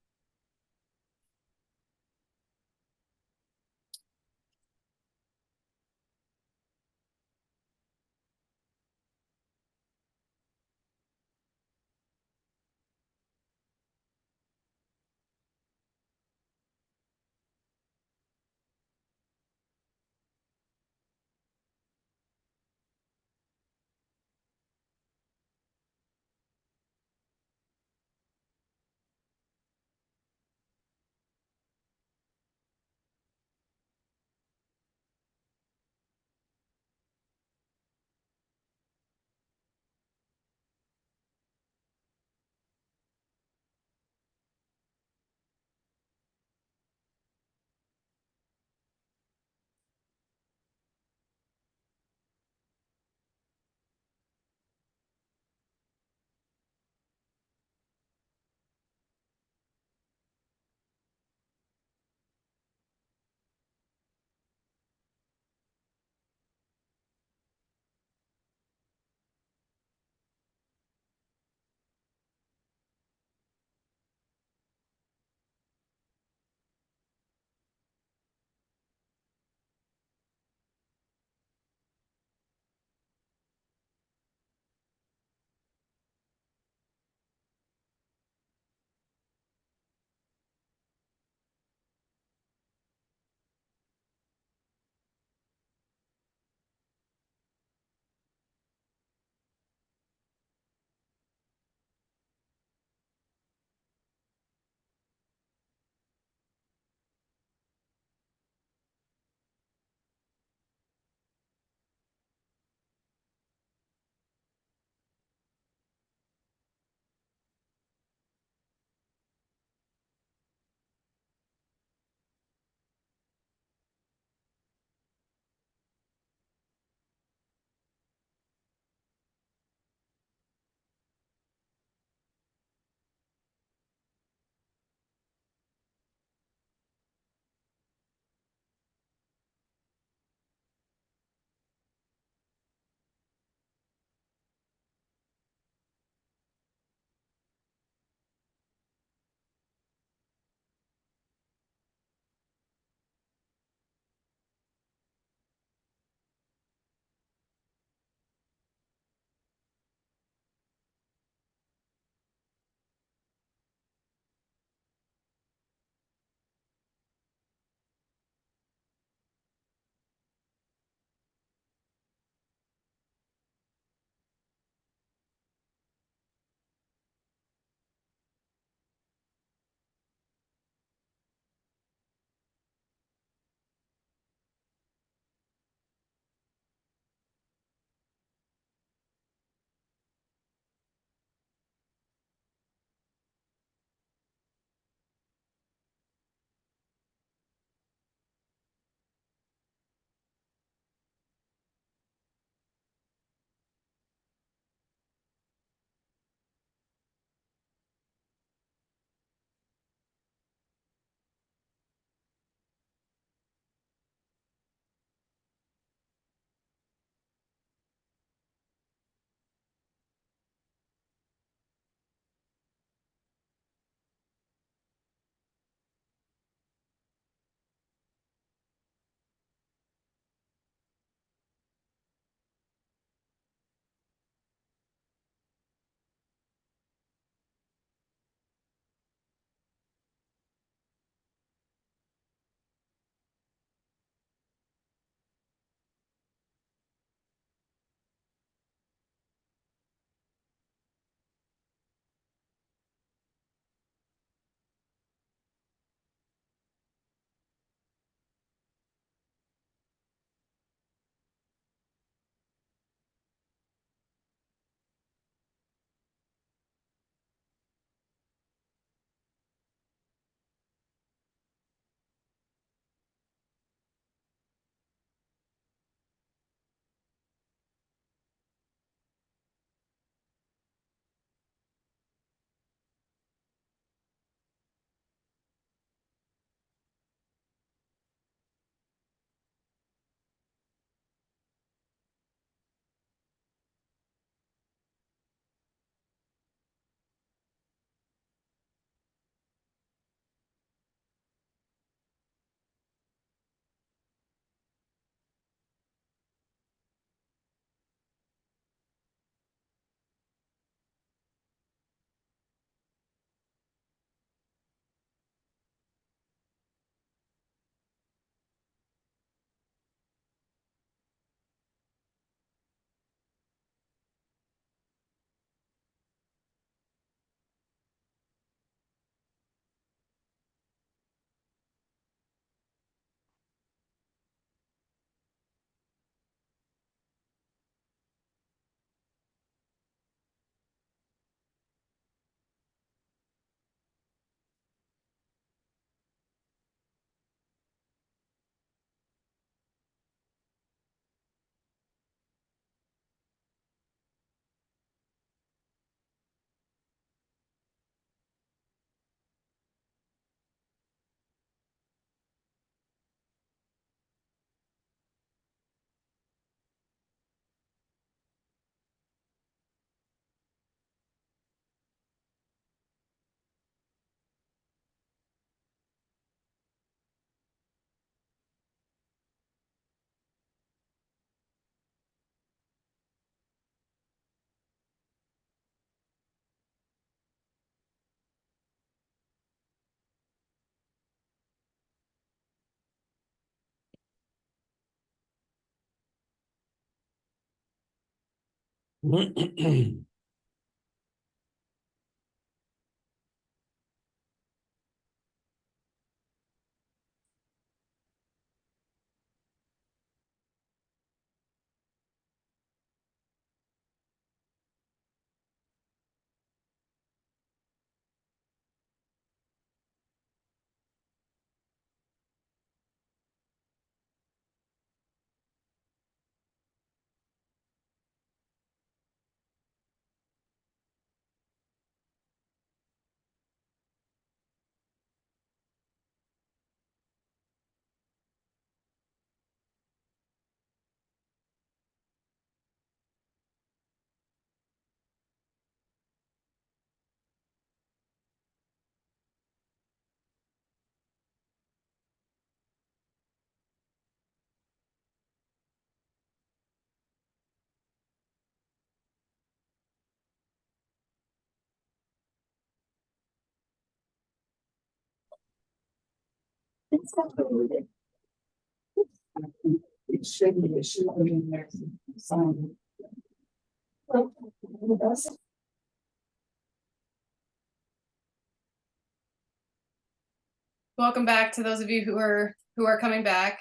Welcome back to those of you who are coming back.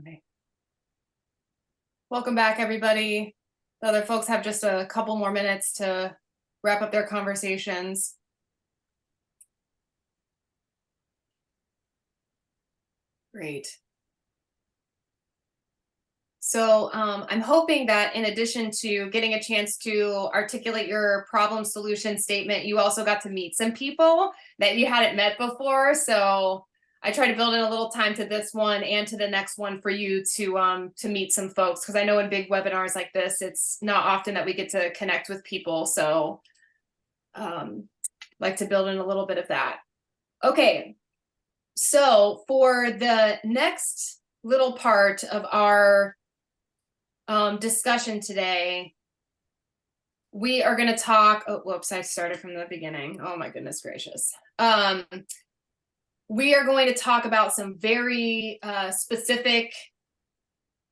Okay. Welcome back, everybody. The other folks have just a couple more minutes to wrap up their conversations. Great. So I'm hoping that in addition to getting a chance to articulate your problem solution statement, you also got to meet some people that you hadn't met before. So I try to build in a little time to this one and to the next one for you to meet some folks, because I know in big webinars like this, it's not often that we get to connect with people. So like to build in a little bit of that. Okay, so for the next little part of our discussion today, we are going to talk, oh whoops, I started from the beginning, oh my goodness gracious. We are going to talk about some very specific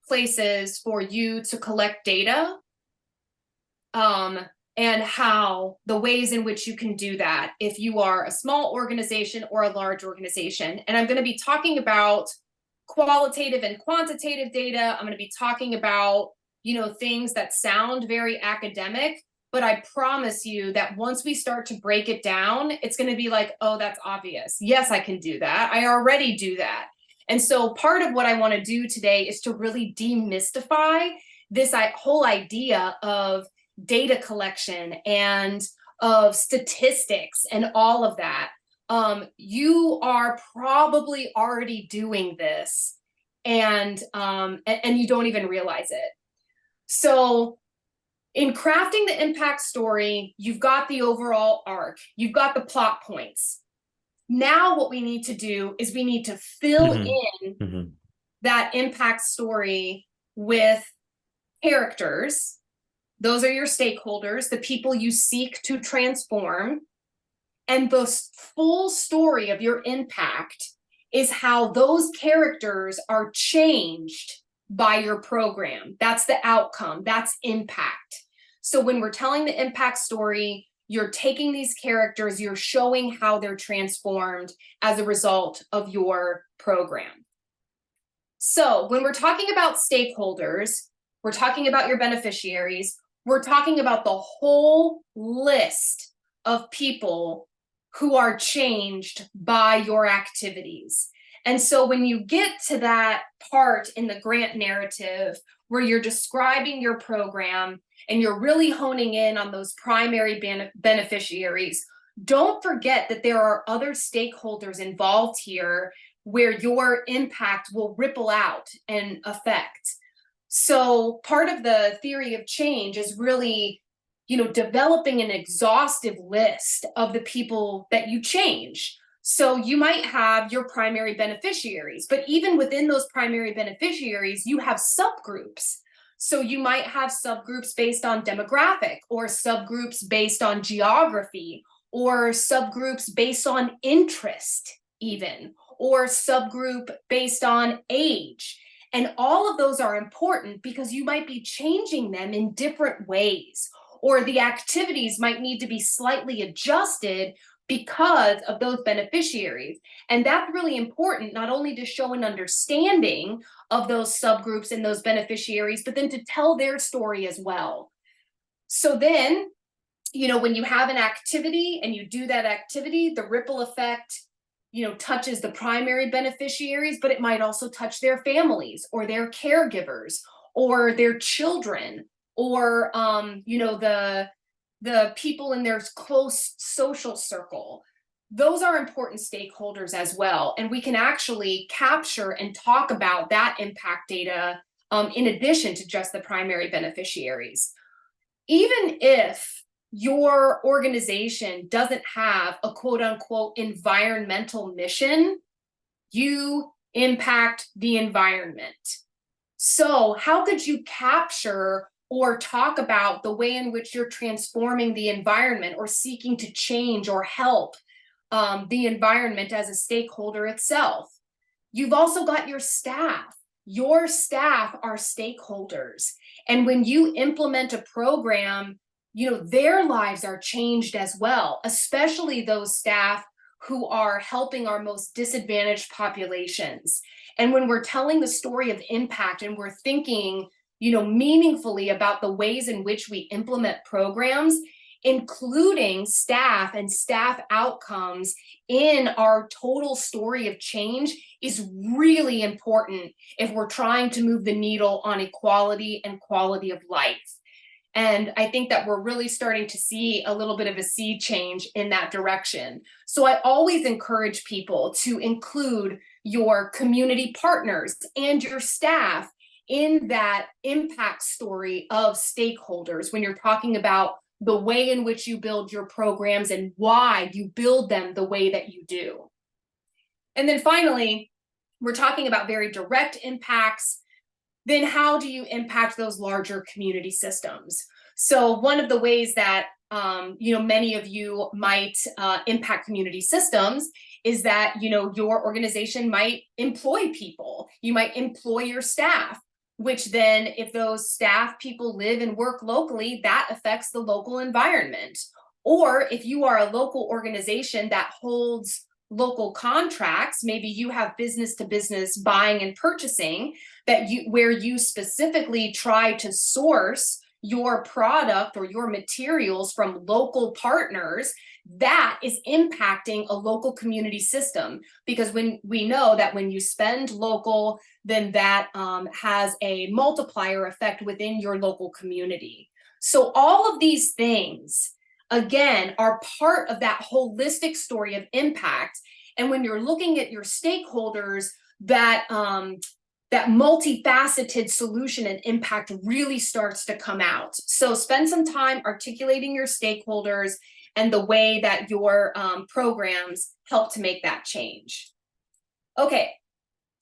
places for you to collect data, and how the ways in which you can do that if you are a small organization or a large organization. And I'm going to be talking about qualitative and quantitative data. I'm going to be talking about, you know, things that sound very academic, but I promise you that once we start to break it down, it's going to be like, oh, that's obvious. Yes, I can do that. I already do that. And so part of what I want to do today is to really demystify this whole idea of data collection and of statistics and all of that. You are probably already doing this, and you don't even realize it. So In crafting the impact story, you've got the overall arc, you've got the plot points. Now what we need to do is we need to fill in that impact story with characters. Those are your stakeholders, the people you seek to transform. And the full story of your impact is how those characters are changed by your program. That's the outcome, that's impact. So when we're telling the impact story, you're taking these characters, you're showing how they're transformed as a result of your program. So when we're talking about stakeholders, we're talking about your beneficiaries, we're talking about the whole list of people who are changed by your activities. And so when you get to that part in the grant narrative where you're describing your program and you're really honing in on those primary beneficiaries, don't forget that there are other stakeholders involved here where your impact will ripple out and affect. So part of the theory of change is really, developing an exhaustive list of the people that you change. So you might have your primary beneficiaries, but even within those primary beneficiaries, you have subgroups. So you might have subgroups based on demographic, or subgroups based on geography, or subgroups based on interest even, or subgroup based on age. And all of those are important because you might be changing them in different ways, or the activities might need to be slightly adjusted because of those beneficiaries. And that's really important, not only to show an understanding of those subgroups and those beneficiaries, but then to tell their story as well. So then, when you have an activity and you do that activity, the ripple effect, touches the primary beneficiaries, but it might also touch their families or their caregivers or their children, or the people in their close social circle. Those are important stakeholders as well. And we can actually capture and talk about that impact data in addition to just the primary beneficiaries. Even if your organization doesn't have a quote unquote environmental mission, you impact the environment. So how could you capture or talk about the way in which you're transforming the environment or seeking to change or help the environment as a stakeholder itself? You've also got your staff. Your staff are stakeholders. And when you implement a program, their lives are changed as well, especially those staff who are helping our most disadvantaged populations. And when we're telling the story of impact and we're thinking, meaningfully about the ways in which we implement programs, including staff and staff outcomes in our total story of change is really important if we're trying to move the needle on equality and quality of life. And I think that we're really starting to see a little bit of a sea change in that direction. So I always encourage people to include your community partners and your staff in that impact story of stakeholders when you're talking about the way in which you build your programs and why you build them the way that you do. And then finally, we're talking about very direct impacts. Then how do you impact those larger community systems? So one of the ways that many of you might impact community systems is that your organization might employ people. You might employ your staff, which then if those staff people live and work locally, that affects the local environment. Or if you are a local organization that holds local contracts, maybe you have business to business buying and purchasing where you specifically try to source your product or your materials from local partners, that is impacting a local community system. Because when we know that when you spend local, then that has a multiplier effect within your local community. So all of these things, again, are part of that holistic story of impact. And when you're looking at your stakeholders, that that multifaceted solution and impact really starts to come out. So spend some time articulating your stakeholders and the way that your programs help to make that change. Okay,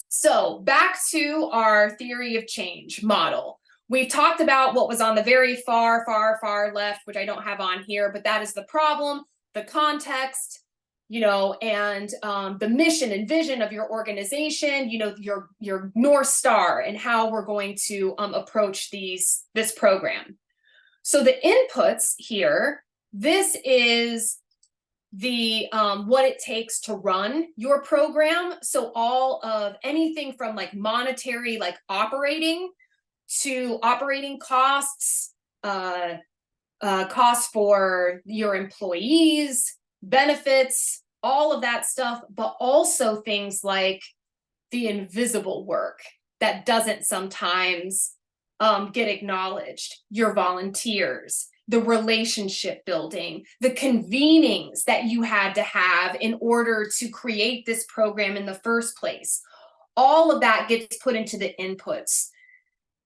so back to our theory of change model. We've talked about what was on the very far left, which I don't have on here, but that is the problem, the context, and the mission and vision of your organization, your North Star and how we're going to approach this program. So the inputs here, this is the what it takes to run your program. So all of anything from like monetary, like operating, to operating costs, costs for your employees, benefits, all of that stuff, but also things like the invisible work that doesn't sometimes get acknowledged, your volunteers, the relationship building, the convenings that you had to have in order to create this program in the first place. All of that gets put into the inputs,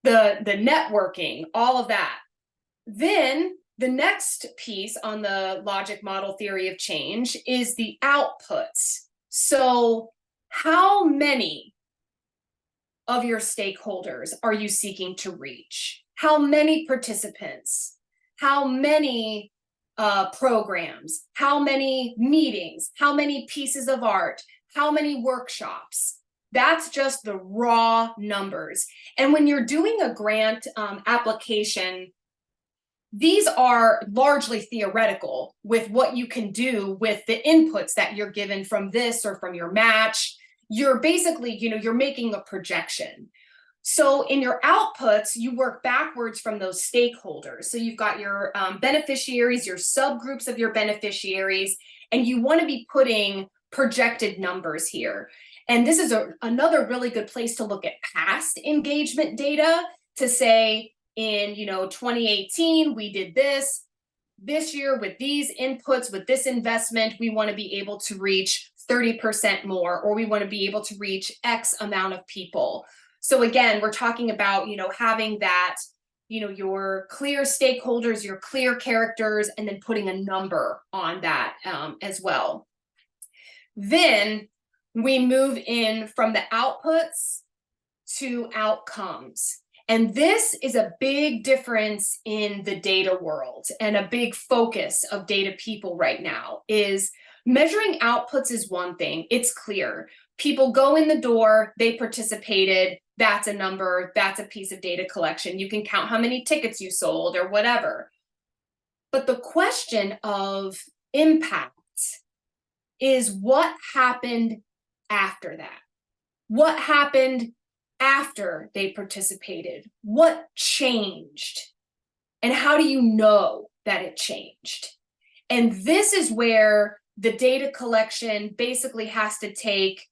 the networking, all of that. Then the next piece on the logic model theory of change is the outputs. So how many of your stakeholders are you seeking to reach? How many participants? How many programs? How many meetings? How many pieces of art? How many workshops? That's just the raw numbers. And when you're doing a grant application, these are largely theoretical with what you can do with the inputs that you're given from this or from your match. You're basically, you're making a projection. So in your outputs, you work backwards from those stakeholders. So you've got your beneficiaries, your subgroups of your beneficiaries, and you want to be putting projected numbers here. And this is another really good place to look at past engagement data to say, in 2018, we did this. This year, with these inputs, with this investment, we want to be able to reach 30% more, or we want to be able to reach X amount of people. So again, we're talking about, having that, your clear stakeholders, your clear characters, and then putting a number on that as well. Then we move in from the outputs to outcomes. And this is a big difference in the data world, and a big focus of data people right now is measuring outputs is one thing. It's clear. People go in the door, they participated, that's a number, that's a piece of data collection. You can count how many tickets you sold or whatever. But the question of impact is what happened after that? What happened after they participated? What changed? And how do you know that it changed? And this is where the data collection basically has to take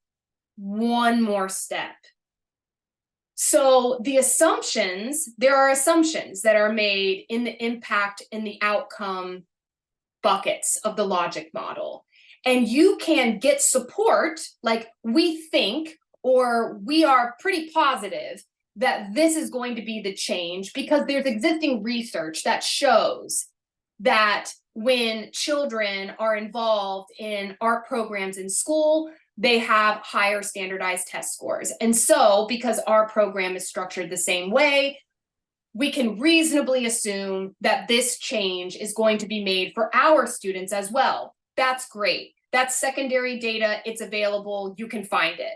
one more step. So the assumptions, there are assumptions that are made in the impact and the outcome buckets of the logic model. And you can get support, like we think, or we are pretty positive that this is going to be the change, because there's existing research that shows that when children are involved in art programs in school, they have higher standardized test scores. And so because our program is structured the same way, we can reasonably assume that this change is going to be made for our students as well. That's great. That's secondary data. It's available. You can find it.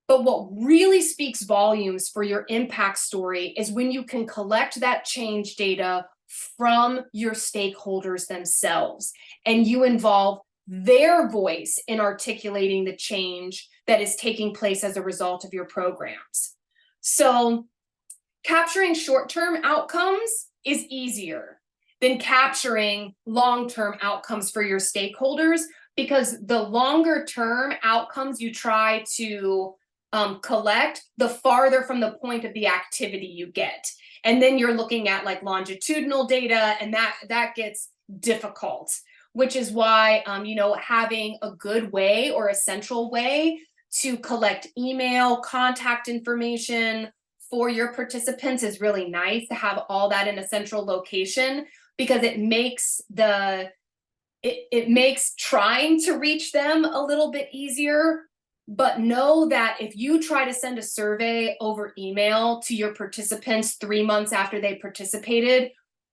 But what really speaks volumes for your impact story is when you can collect that change data from your stakeholders themselves, and you involve their voice in articulating the change that is taking place as a result of your programs. So capturing short-term outcomes is easier than capturing long-term outcomes for your stakeholders, because the longer-term outcomes you try to collect, the farther from the point of the activity you get. And then you're looking at like longitudinal data, and that gets difficult, which is why, having a good way or a central way to collect email, contact information for your participants is really nice to have all that in a central location, because it makes it makes trying to reach them a little bit easier. But know that if you try to send a survey over email to your participants 3 months after they participated,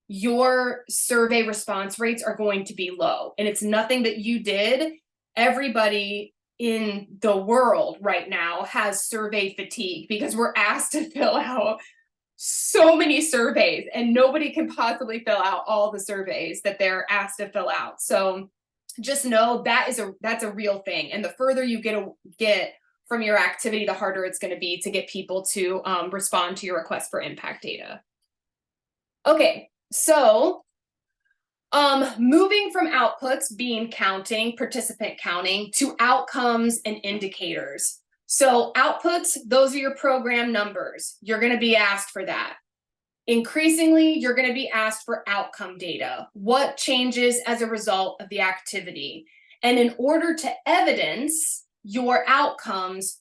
your survey response rates are going to be low. And it's nothing that you did. Everybody in the world right now has survey fatigue, because we're asked to fill out so many surveys and nobody can possibly fill out all the surveys that they're asked to fill out. So just know that's a real thing. And the further you get from your activity, the harder it's going to be to get people to respond to your request for impact data. Okay, so moving from outputs being counting, participant counting, to outcomes and indicators. So outputs, those are your program numbers. You're going to be asked for that. Increasingly, you're going to be asked for outcome data. What changes as a result of the activity? And in order to evidence your outcomes,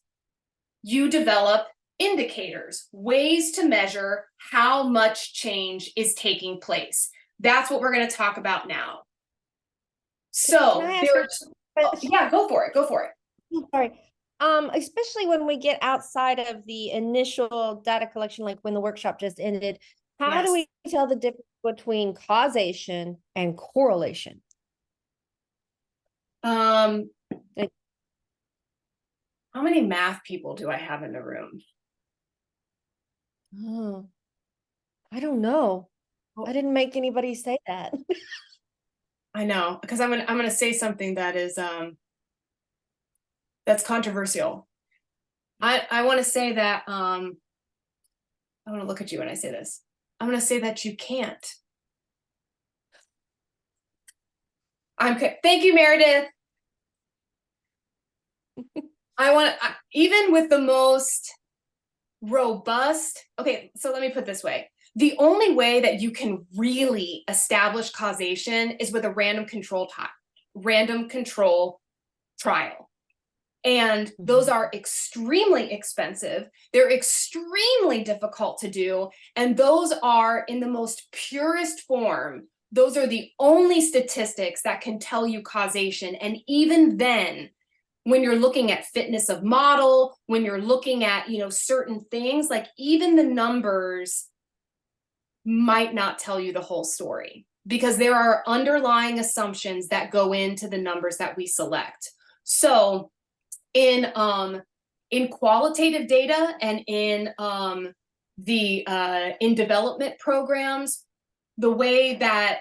you develop indicators, ways to measure how much change is taking place. That's what we're going to talk about now. So, Can I ask a question? yeah, go for it. Go for it. I'm sorry. Especially when we get outside of the initial data collection, like when the workshop just ended, how do we tell the difference between causation and correlation? How many math people do I have in the room? Oh, I don't know. I didn't make anybody say that. I know, because I'm gonna say something that is that's controversial. I want to say that I want to look at you when I say this. I'm going to say that you can't. Thank you, Meredith. Even with the most robust, okay, so let me put it this way. The only way that you can really establish causation is with a random control trial. And those are extremely expensive. They're extremely difficult to do. And those are, in the most purest form, those are the only statistics that can tell you causation. And even then, when you're looking at fitness of model, when you're looking at, certain things, like even the numbers might not tell you the whole story, because there are underlying assumptions that go into the numbers that we select. So in qualitative data and in development programs, the way that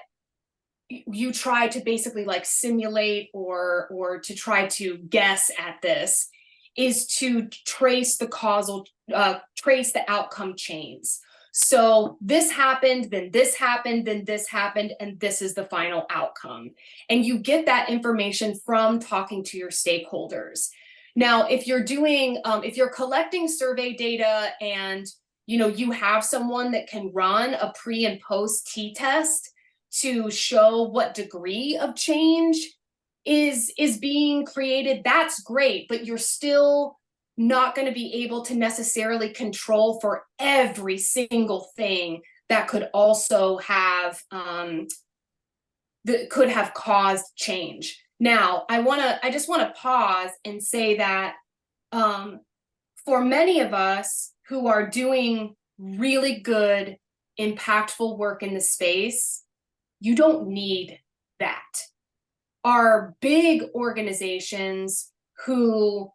you try to basically like simulate or to try to guess at this is to trace the outcome chains. So this happened, then this happened, then this happened, and this is the final outcome. And you get that information from talking to your stakeholders. Now, if you're collecting survey data and you have someone that can run a pre and post t-test to show what degree of change is being created, that's great, but you're still not going to be able to necessarily control for every single thing that could also have that could have caused change. Now, I just want to pause and say that for many of us who are doing really good, impactful work in the space, you don't need that. Our big organizations who,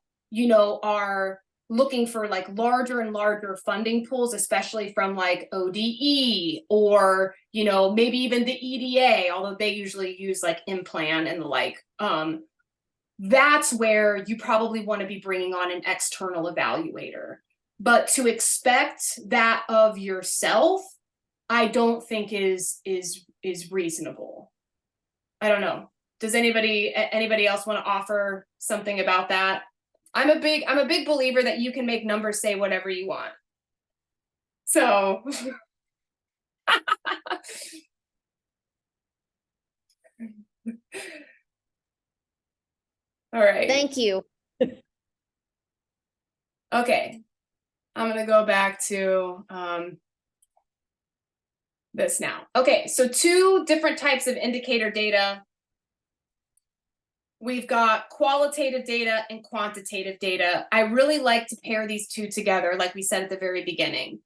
are looking for like larger and larger funding pools, especially from like ODE or, maybe even the EDA, although they usually use like implant and the like, that's where you probably want to be bringing on an external evaluator. But to expect that of yourself, I don't think is reasonable. I don't know. Does anybody else want to offer something about that? I'm a big believer that you can make numbers say whatever you want. So all right. Thank you. Okay, I'm gonna go back to this now. Okay, so 2 different types of indicator data. We've got qualitative data and quantitative data. I really like to pair these 2 together, like we said at the very beginning.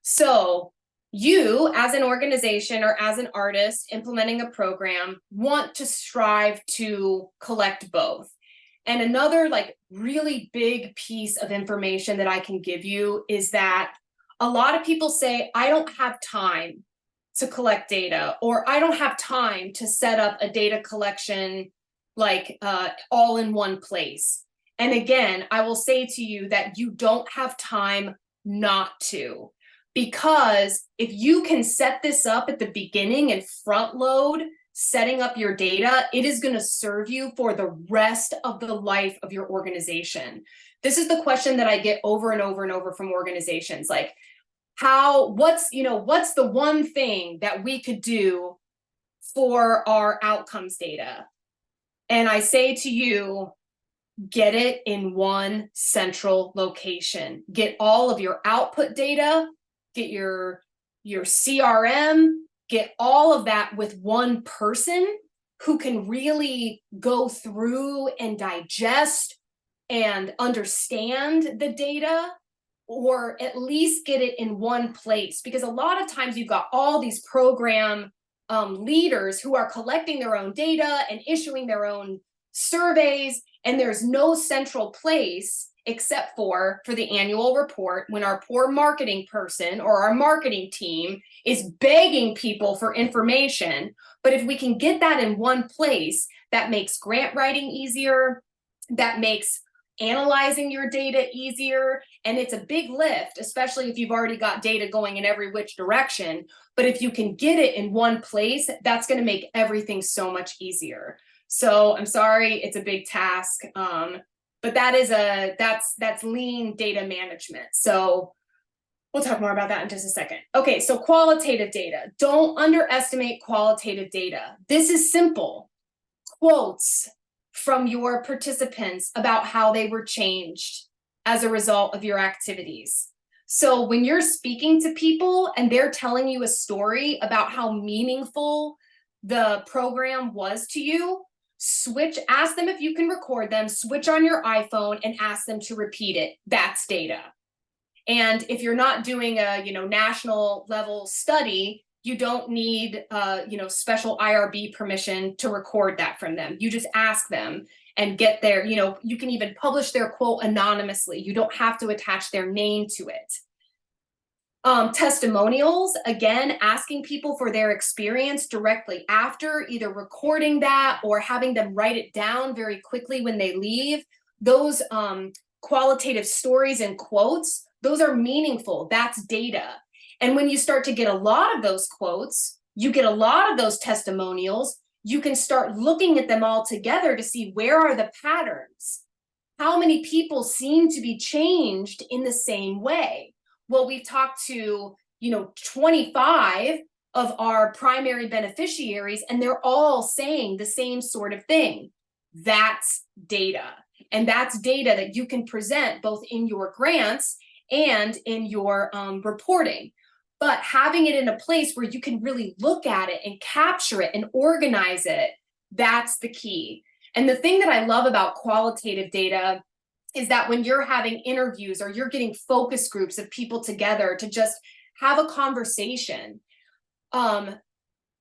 So you, as an organization or as an artist implementing a program, want to strive to collect both. And another like really big piece of information that I can give you is that a lot of people say, I don't have time to collect data, or I don't have time to set up a data collection like all in one place. And again, I will say to you that you don't have time not to, because if you can set this up at the beginning and front load setting up your data, it is going to serve you for the rest of the life of your organization. This is the question that I get over and over and over from organizations, like, what's the one thing that we could do for our outcomes data? And I say to you, get it in one central location. Get all of your output data, get your CRM, get all of that with one person who can really go through and digest and understand the data, or at least get it in one place. Because a lot of times you've got all these program leaders who are collecting their own data and issuing their own surveys, and there's no central place except for the annual report, when our poor marketing person or our marketing team is begging people for information. But if we can get that in one place, that makes grant writing easier, that makes analyzing your data easier. And it's a big lift, especially if you've already got data going in every which direction. But if you can get it in one place, that's going to make everything so much easier. So I'm sorry, it's a big task. But that's lean data management. So we'll talk more about that in just a second. Okay, so qualitative data. Don't underestimate qualitative data. This is simple. Quotes from your participants about how they were changed as a result of your activities. So when you're speaking to people and they're telling you a story about how meaningful the program was to you, ask them if you can record them, switch on your iPhone and ask them to repeat it. That's data. And if you're not doing a national level study, you don't need special IRB permission to record that from them. You just ask them and get their, you can even publish their quote anonymously. You don't have to attach their name to it. Testimonials, again, asking people for their experience directly after, either recording that or having them write it down very quickly when they leave. Those qualitative stories and quotes, those are meaningful. That's data. And when you start to get a lot of those quotes, you get a lot of those testimonials, you can start looking at them all together to see, where are the patterns? How many people seem to be changed in the same way? Well, we've talked to 25 of our primary beneficiaries, and they're all saying the same sort of thing. That's data. And that's data that you can present both in your grants and in your reporting. But having it in a place where you can really look at it and capture it and organize it, that's the key. And the thing that I love about qualitative data is that when you're having interviews or you're getting focus groups of people together to just have a conversation,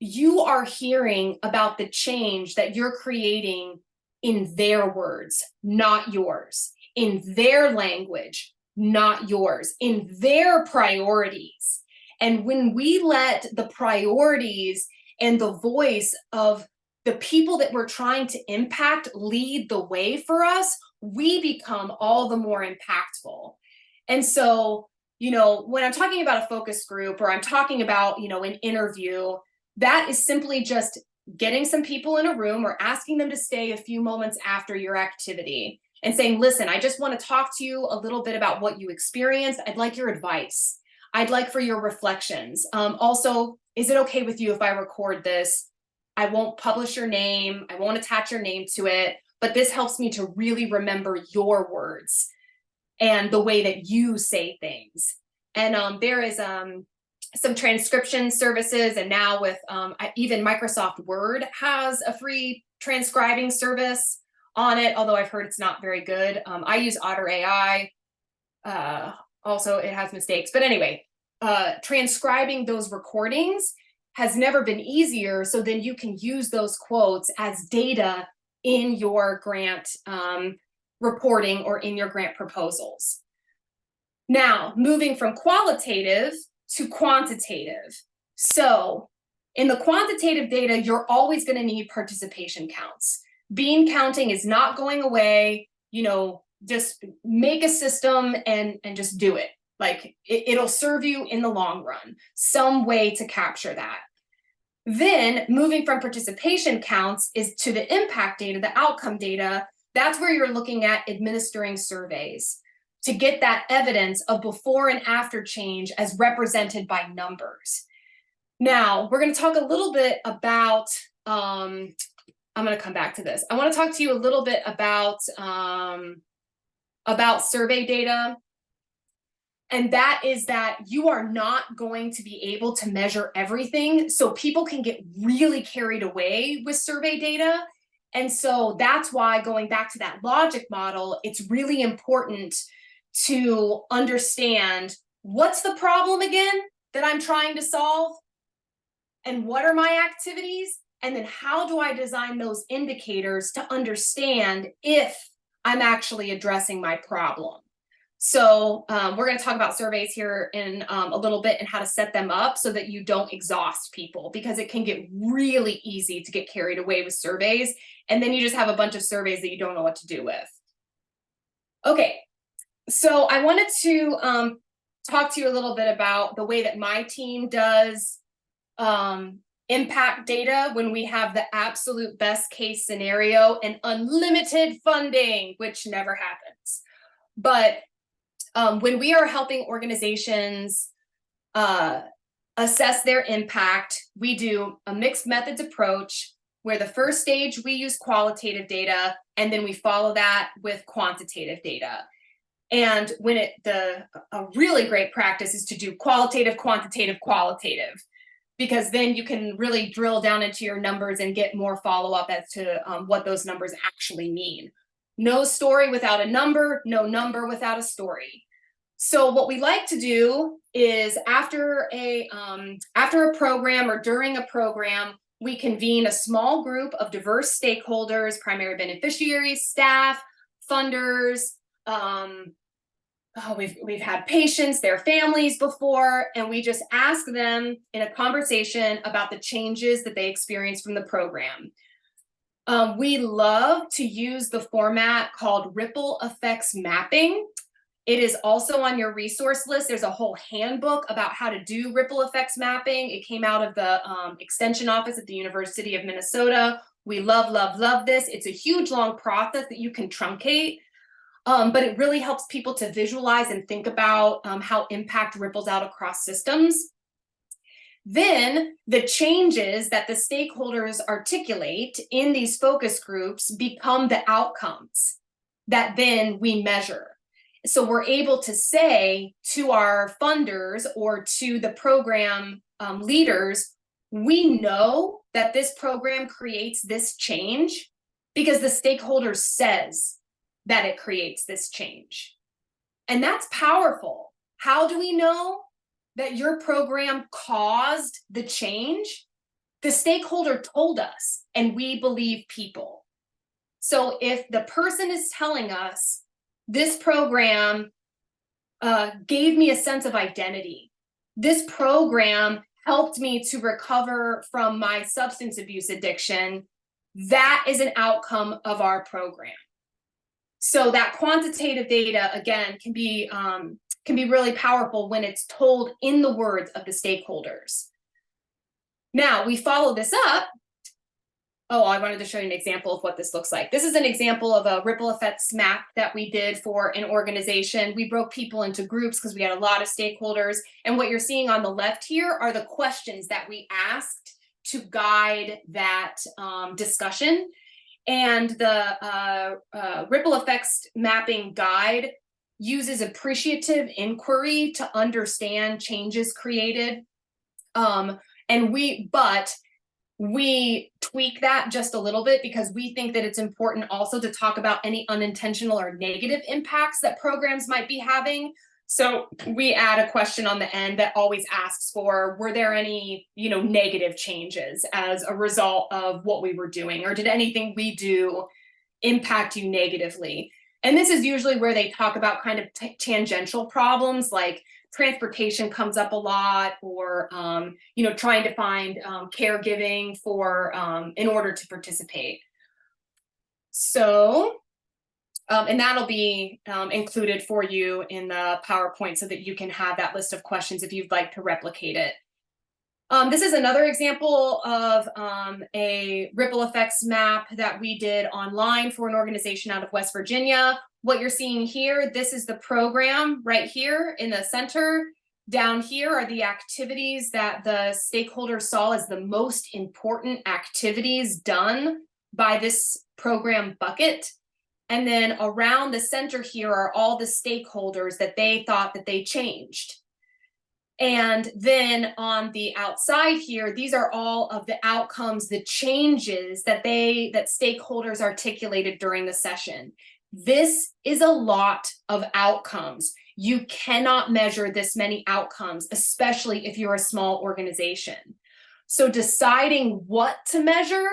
you are hearing about the change that you're creating in their words, not yours, in their language, not yours, in their priorities. And when we let the priorities and the voice of the people that we're trying to impact lead the way for us, we become all the more impactful. And so, when I'm talking about a focus group, or I'm talking about, an interview, that is simply just getting some people in a room or asking them to stay a few moments after your activity and saying, listen, I just want to talk to you a little bit about what you experienced. I'd like your advice. I'd like for your reflections. Also, is it okay with you if I record this? I won't publish your name. I won't attach your name to it, but this helps me to really remember your words. and the way that you say things. And there is some transcription services, and now with even Microsoft Word has a free transcribing service on it, although I've heard it's not very good. I use Otter AI. Also, it has mistakes. But anyway, transcribing those recordings has never been easier. So then you can use those quotes as data in your grant reporting or in your grant proposals. Now, moving from qualitative to quantitative. So in the quantitative data, you're always going to need participation counts. Bean counting is not going away. You know, just make a system and just do it. Like it'll serve you in the long run, some way to capture that. Then moving from participation counts is to the impact data, the outcome data. That's where you're looking at administering surveys to get that evidence of before and after change as represented by numbers. Now, we're going to talk a little bit about, I'm going to come back to this. I want to talk to you a little bit about survey data. And that is that you are not going to be able to measure everything. So people can get really carried away with survey data. And so that's why, going back to that logic model, it's really important to understand what's the problem again that I'm trying to solve, and what are my activities, and then how do I design those indicators to understand if I'm actually addressing my problem. So we're going to talk about surveys here in a little bit and how to set them up so that you don't exhaust people, because it can get really easy to get carried away with surveys, and then you just have a bunch of surveys that you don't know what to do with. Okay, so I wanted to talk to you a little bit about the way that my team does impact data when we have the absolute best case scenario and unlimited funding, which never happens. But when we are helping organizations assess their impact, we do a mixed methods approach where the first stage we use qualitative data, and then we follow that with quantitative data. And when a really great practice is to do qualitative, quantitative, qualitative, because then you can really drill down into your numbers and get more follow-up as to what those numbers actually mean. No story without a number, no number without a story. So what we like to do is after a program or during a program, we convene a small group of diverse stakeholders, primary beneficiaries, staff, funders. We've had patients, their families before, and we just ask them in a conversation about the changes that they experienced from the program. We love to use the format called ripple effects mapping. It is also on your resource list. There's a whole handbook about how to do ripple effects mapping. It came out of the extension office at the University of Minnesota. We love, love, love this. It's a huge, long process that you can truncate. But it really helps people to visualize and think about how impact ripples out across systems. Then the changes that the stakeholders articulate in these focus groups become the outcomes that then we measure. So we're able to say to our funders or to the program leaders, we know that this program creates this change because the stakeholder says that it creates this change. And that's powerful. How do we know that your program caused the change? The stakeholder told us, and we believe people. So if the person is telling us, this program gave me a sense of identity, this program helped me to recover from my substance abuse addiction, that is an outcome of our program. So that quantitative data, again, can be really powerful when it's told in the words of the stakeholders. Now, we follow this up. Oh, I wanted to show you an example of what this looks like. This is an example of a ripple effects map that we did for an organization. We broke people into groups because we had a lot of stakeholders. And what you're seeing on the left here are the questions that we asked to guide that discussion. And the ripple effects mapping guide uses appreciative inquiry to understand changes created. But we tweak that just a little bit because we think that it's important also to talk about any unintentional or negative impacts that programs might be having. So we add a question on the end that always asks for, were there any, negative changes as a result of what we were doing, or did anything we do impact you negatively? And this is usually where they talk about kind of tangential problems, like transportation comes up a lot, or trying to find caregiving for in order to participate. So and that'll be included for you in the PowerPoint so that you can have that list of questions if you'd like to replicate it. This is another example of a ripple effects map that we did online for an organization out of West Virginia. What you're seeing here, this is the program right here in the center. Down here are the activities that the stakeholders saw as the most important activities done by this program bucket. And then around the center here are all the stakeholders that they thought that they changed. And then on the outside here, these are all of the outcomes, the changes that stakeholders articulated during the session. This is a lot of outcomes. You cannot measure this many outcomes, especially if you're a small organization. So deciding what to measure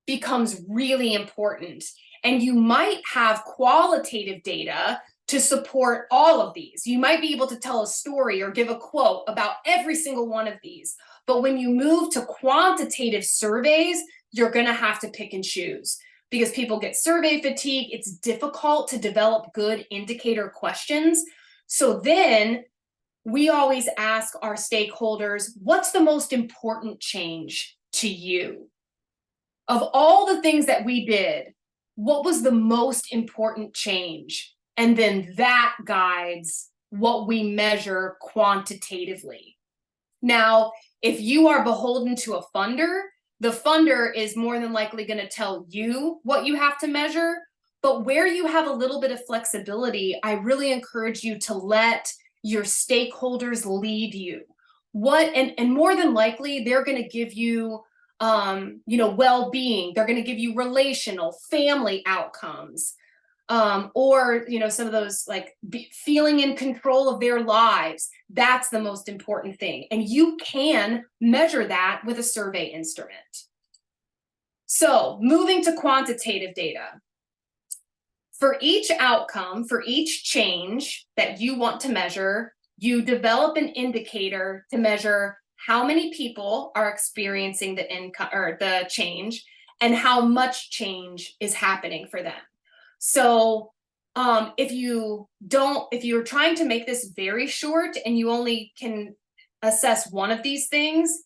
becomes really important. And you might have qualitative data to support all of these. You might be able to tell a story or give a quote about every single one of these. But when you move to quantitative surveys, you're going to have to pick and choose because people get survey fatigue. It's difficult to develop good indicator questions. So then we always ask our stakeholders, what's the most important change to you? Of all the things that we did, what was the most important change? And then that guides what we measure quantitatively. Now, if you are beholden to a funder, the funder is more than likely going to tell you what you have to measure. But where you have a little bit of flexibility, I really encourage you to let your stakeholders lead you. And more than likely, they're going to give you well-being. They're going to give you relational, family outcomes. Or some of those like feeling in control of their lives. That's the most important thing. And you can measure that with a survey instrument. So moving to quantitative data. For each outcome, for each change that you want to measure, you develop an indicator to measure how many people are experiencing the change and how much change is happening for them. So if you're trying to make this very short and you only can assess one of these things,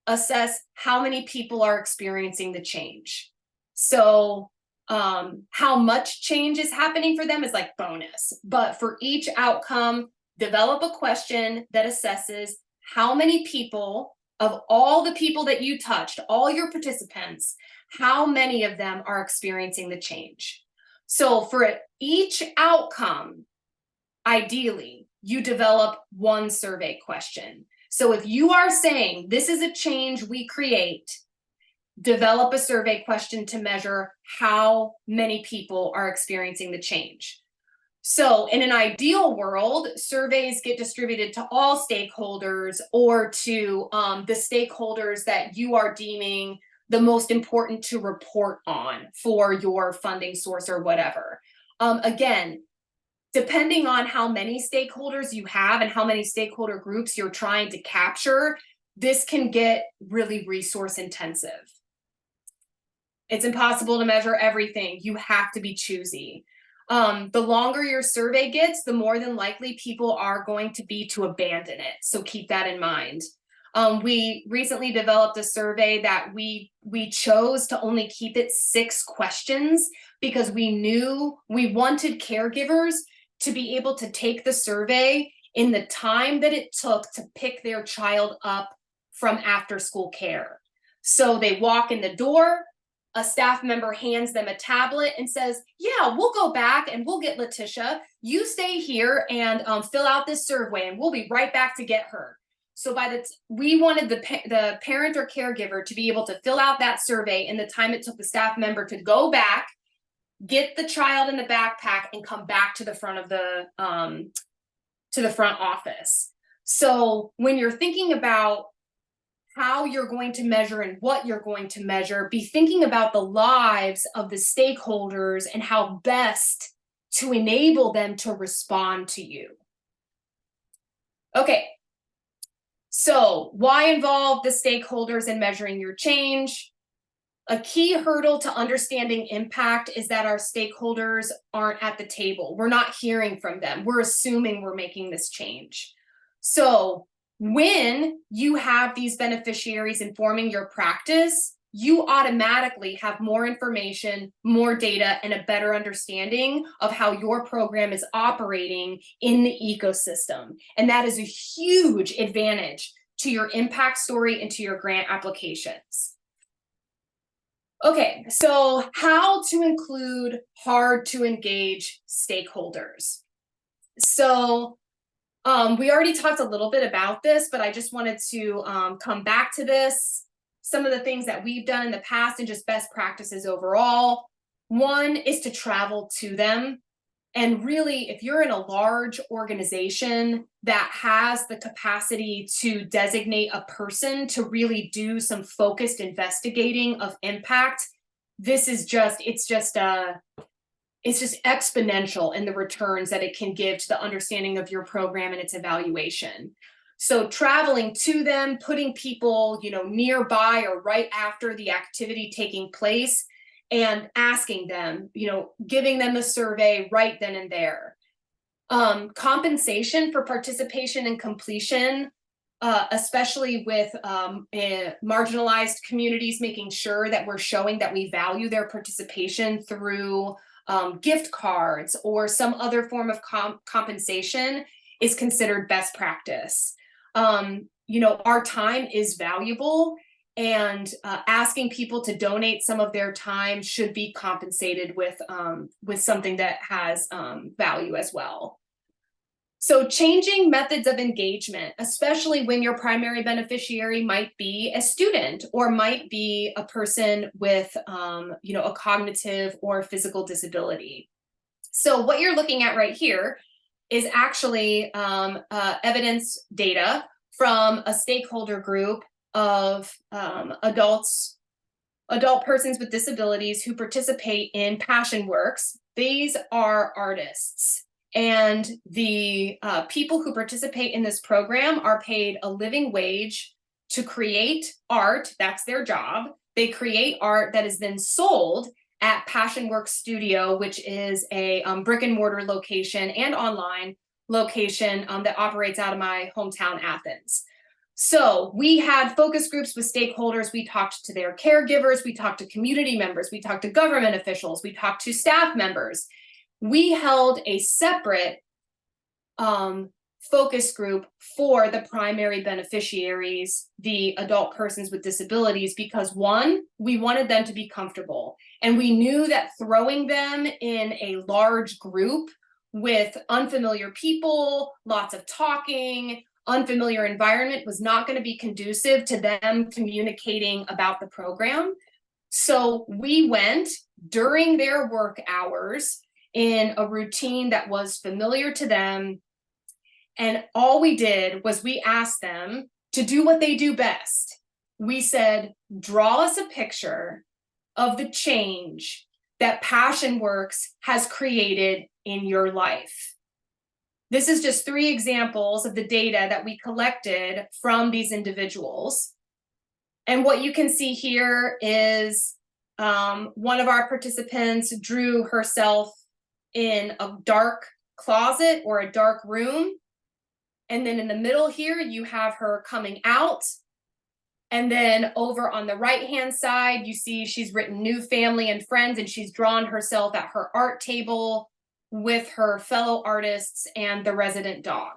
assess how many people are experiencing the change. So how much change is happening for them is like bonus. But for each outcome, develop a question that assesses how many people, of all the people that you touched, all your participants, how many of them are experiencing the change. So for each outcome, ideally, you develop one survey question. So if you are saying this is a change we create, develop a survey question to measure how many people are experiencing the change. So in an ideal world, surveys get distributed to all stakeholders or to the stakeholders that you are deeming the most important to report on for your funding source or whatever. Again, depending on how many stakeholders you have and how many stakeholder groups you're trying to capture, this can get really resource intensive. It's impossible to measure everything. You have to be choosy. The longer your survey gets, the more than likely people are going to be to abandon it. So keep that in mind. We recently developed a survey that we chose to only keep it 6 questions because we knew we wanted caregivers to be able to take the survey in the time that it took to pick their child up from after school care. So they walk in the door, a staff member hands them a tablet and says, yeah, we'll go back and we'll get Letitia. You stay here and fill out this survey and we'll be right back to get her. So we wanted the parent or caregiver to be able to fill out that survey in the time it took the staff member to go back, get the child in the backpack, and come back to the front of the front office. So when you're thinking about how you're going to measure and what you're going to measure, be thinking about the lives of the stakeholders and how best to enable them to respond to you. Okay, so why involve the stakeholders in measuring your change? A key hurdle to understanding impact is that our stakeholders aren't at the table. We're not hearing from them. We're assuming we're making this change. So when you have these beneficiaries informing your practice, you automatically have more information, more data, and a better understanding of how your program is operating in the ecosystem. And that is a huge advantage to your impact story and to your grant applications. Okay, so how to include hard to engage stakeholders. So we already talked a little bit about this, but I just wanted to come back to this. Some of the things that we've done in the past and just best practices overall. One is to travel to them. And really, if you're in a large organization that has the capacity to designate a person to really do some focused investigating of impact, it's just exponential in the returns that it can give to the understanding of your program and its evaluation. So traveling to them, putting people, nearby or right after the activity taking place, and asking them, giving them a survey right then and there. Compensation for participation and completion, especially with marginalized communities, making sure that we're showing that we value their participation through gift cards or some other form of compensation is considered best practice. Our time is valuable, and asking people to donate some of their time should be compensated with something that has value as well. So changing methods of engagement, especially when your primary beneficiary might be a student or might be a person with a cognitive or physical disability. So what you're looking at right here is actually evidence data from a stakeholder group of adult persons with disabilities who participate in Passion Works. These are artists, and the people who participate in this program are paid a living wage to create art. That's their job. They create art that is then sold at Passion Works Studio, which is a brick and mortar location and online location that operates out of my hometown, Athens. So we had focus groups with stakeholders. We talked to their caregivers. We talked to community members. We talked to government officials. We talked to staff members. We held a separate focus group for the primary beneficiaries, the adult persons with disabilities, because one, we wanted them to be comfortable. And we knew that throwing them in a large group with unfamiliar people, lots of talking, unfamiliar environment was not going to be conducive to them communicating about the program. So we went during their work hours in a routine that was familiar to them. And all we did was we asked them to do what they do best. We said, draw us a picture of the change that Passion Works has created in your life. This is just 3 examples of the data that we collected from these individuals. And what you can see here is one of our participants drew herself in a dark closet or a dark room. And then in the middle here, you have her coming out. And then over on the right-hand side, you see she's written new family and friends, and she's drawn herself at her art table with her fellow artists and the resident dog.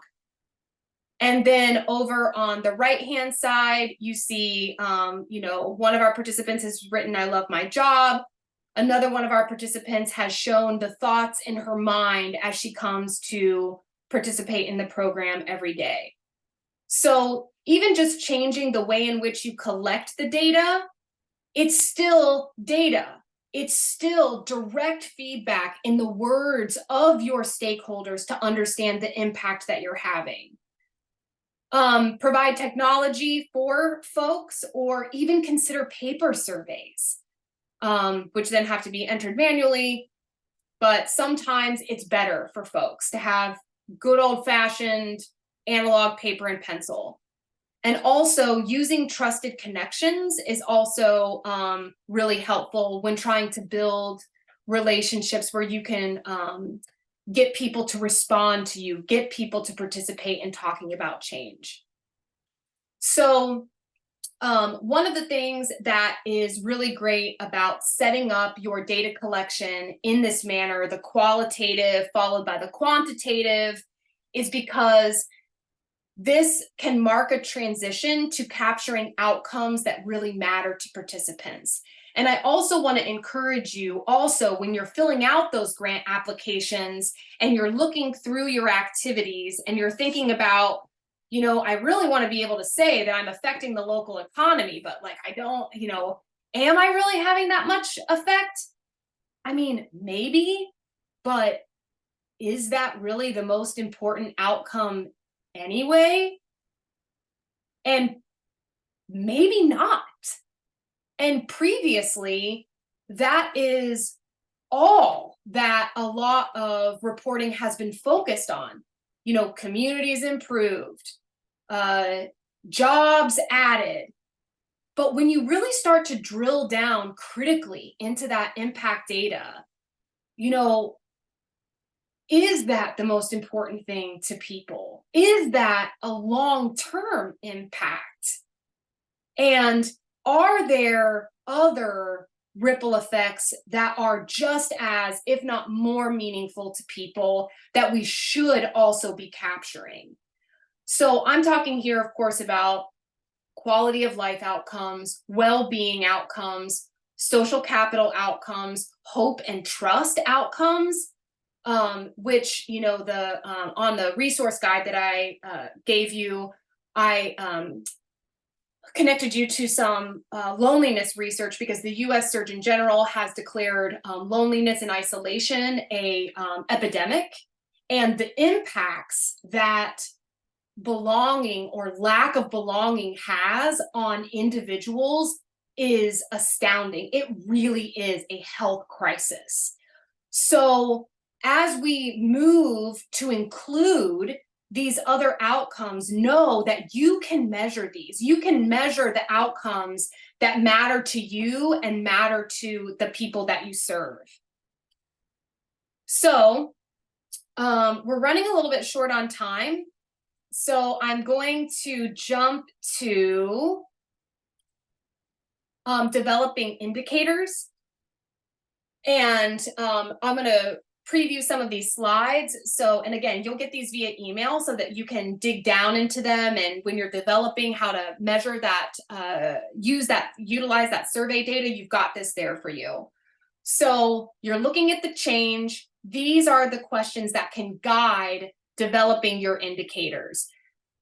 And then over on the right-hand side, you see, one of our participants has written, "I love my job." Another one of our participants has shown the thoughts in her mind as she comes to participate in the program every day. So even just changing the way in which you collect the data, it's still data. It's still direct feedback in the words of your stakeholders to understand the impact that you're having. Provide technology for folks, or even consider paper surveys, which then have to be entered manually. But sometimes it's better for folks to have good old-fashioned analog paper and pencil. And also using trusted connections is also really helpful when trying to build relationships where you can get people to respond to you, get people to participate in talking about change. So one of the things that is really great about setting up your data collection in this manner, the qualitative followed by the quantitative, is because this can mark a transition to capturing outcomes that really matter to participants. And I also want to encourage you also, when you're filling out those grant applications and you're looking through your activities and you're thinking about, I really want to be able to say that I'm affecting the local economy, but like, I don't, am I really having that much effect? I mean, maybe, but is that really the most important outcome anyway? And maybe not. And previously, that is all that a lot of reporting has been focused on. Communities improved, jobs added. But when you really start to drill down critically into that impact data, is that the most important thing to people? Is that a long-term impact? And are there other ripple effects that are just as, if not more meaningful to people that we should also be capturing? So I'm talking here, of course, about quality of life outcomes, well-being outcomes, social capital outcomes, hope and trust outcomes, which, on the resource guide that I gave you, I connected you to some loneliness research, because the US Surgeon General has declared loneliness and isolation a epidemic, and the impacts that belonging or lack of belonging has on individuals is astounding. It really is a health crisis. So as we move to include these other outcomes, know that you can measure these. You can measure the outcomes that matter to you and matter to the people that you serve. So we're running a little bit short on time. So I'm going to jump to developing indicators. And I'm going to preview some of these slides. So, and again, you'll get these via email so that you can dig down into them. And when you're developing how to measure that, utilize that survey data, you've got this there for you. So you're looking at the change. These are the questions that can guide developing your indicators.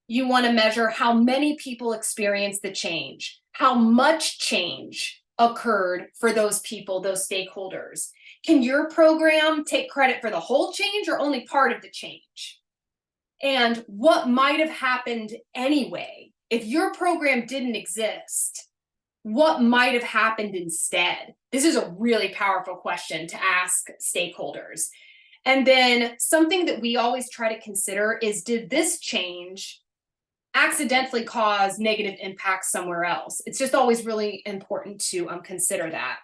You want to measure how many people experience the change, how much change occurred for those people, those stakeholders. Can your program take credit for the whole change or only part of the change? And what might have happened anyway? If your program didn't exist, what might have happened instead? This is a really powerful question to ask stakeholders. And then something that we always try to consider is, did this change accidentally cause negative impacts somewhere else? It's just always really important to consider that.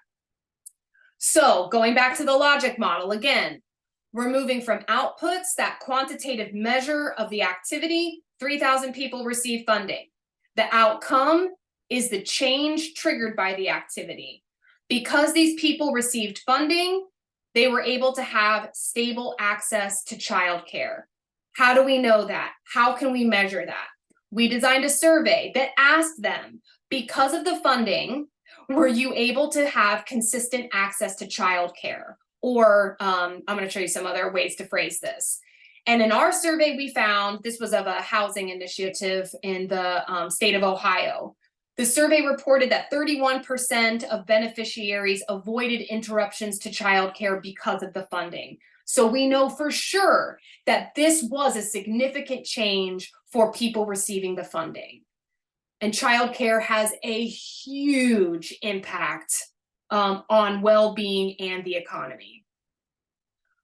So going back to the logic model, again, we're moving from outputs, that quantitative measure of the activity. 3,000 people receive funding. The outcome is the change triggered by the activity. Because these people received funding, they were able to have stable access to childcare. How do we know that? How can we measure that? We designed a survey that asked them, because of the funding, were you able to have consistent access to childcare? Or I'm going to show you some other ways to phrase this. And in our survey, we found, this was of a housing initiative in the state of Ohio. The survey reported that 31% of beneficiaries avoided interruptions to childcare because of the funding. So we know for sure that this was a significant change for people receiving the funding. And childcare has a huge impact on well-being and the economy.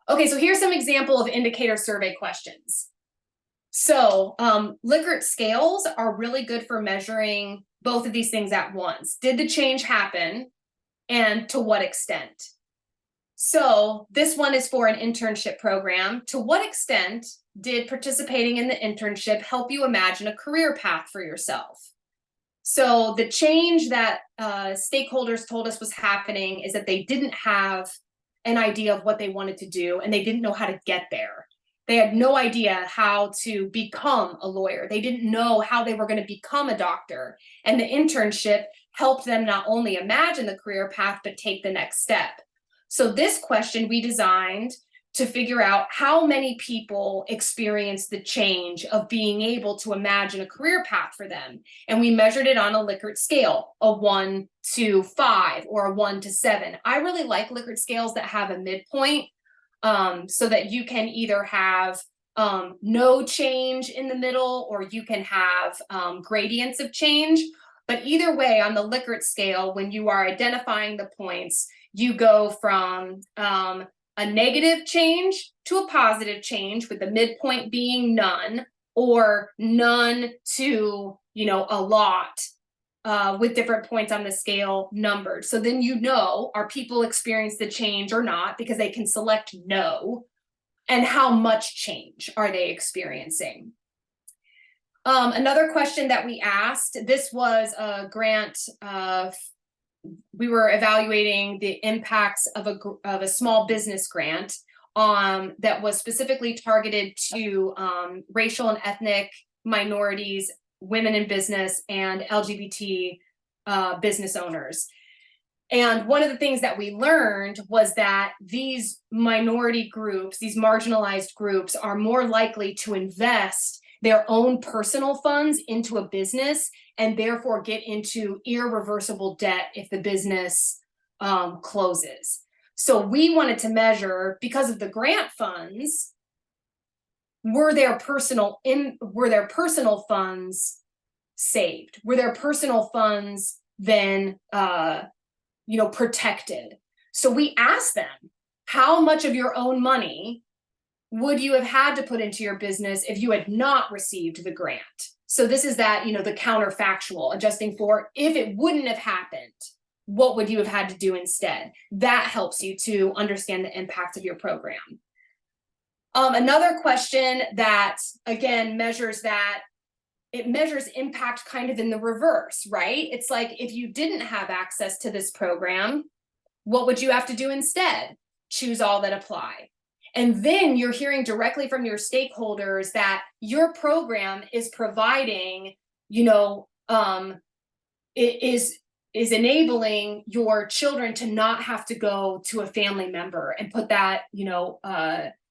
Okay, so here's some example of indicator survey questions. So Likert scales are really good for measuring both of these things at once. Did the change happen, and to what extent? So this one is for an internship program. To what extent did participating in the internship help you imagine a career path for yourself? So the change that stakeholders told us was happening is that they didn't have an idea of what they wanted to do, and they didn't know how to get there. They had no idea how to become a lawyer. They didn't know how they were going to become a doctor. And the internship helped them not only imagine the career path, but take the next step. So this question we designed to figure out how many people experienced the change of being able to imagine a career path for them. And we measured it on a Likert scale, a 1 to 5 or a 1 to 7. I really like Likert scales that have a midpoint, so that you can either have no change in the middle, or you can have gradients of change. But either way, on the Likert scale, when you are identifying the points, you go from a negative change to a positive change, with the midpoint being none, or none to, a lot, with different points on the scale numbered. So then are people experience the change or not, because they can select no, and how much change are they experiencing? Another question that we asked, this was a grant we were evaluating the impacts of a small business grant that was specifically targeted to racial and ethnic minorities, women in business, and LGBT business owners. And one of the things that we learned was that these minority groups, these marginalized groups, are more likely to invest their own personal funds into a business, and therefore get into irreversible debt if the business closes. So we wanted to measure, because of the grant funds, were their personal funds saved? Were their personal funds then protected? So we asked them, how much of your own money would you have had to put into your business if you had not received the grant? So this is that, the counterfactual, adjusting for if it wouldn't have happened, what would you have had to do instead? That helps you to understand the impact of your program. Another question that, again, measures impact kind of in the reverse, right? It's like, if you didn't have access to this program, what would you have to do instead? Choose all that apply. And then you're hearing directly from your stakeholders that your program is providing, it is enabling your children to not have to go to a family member and put that,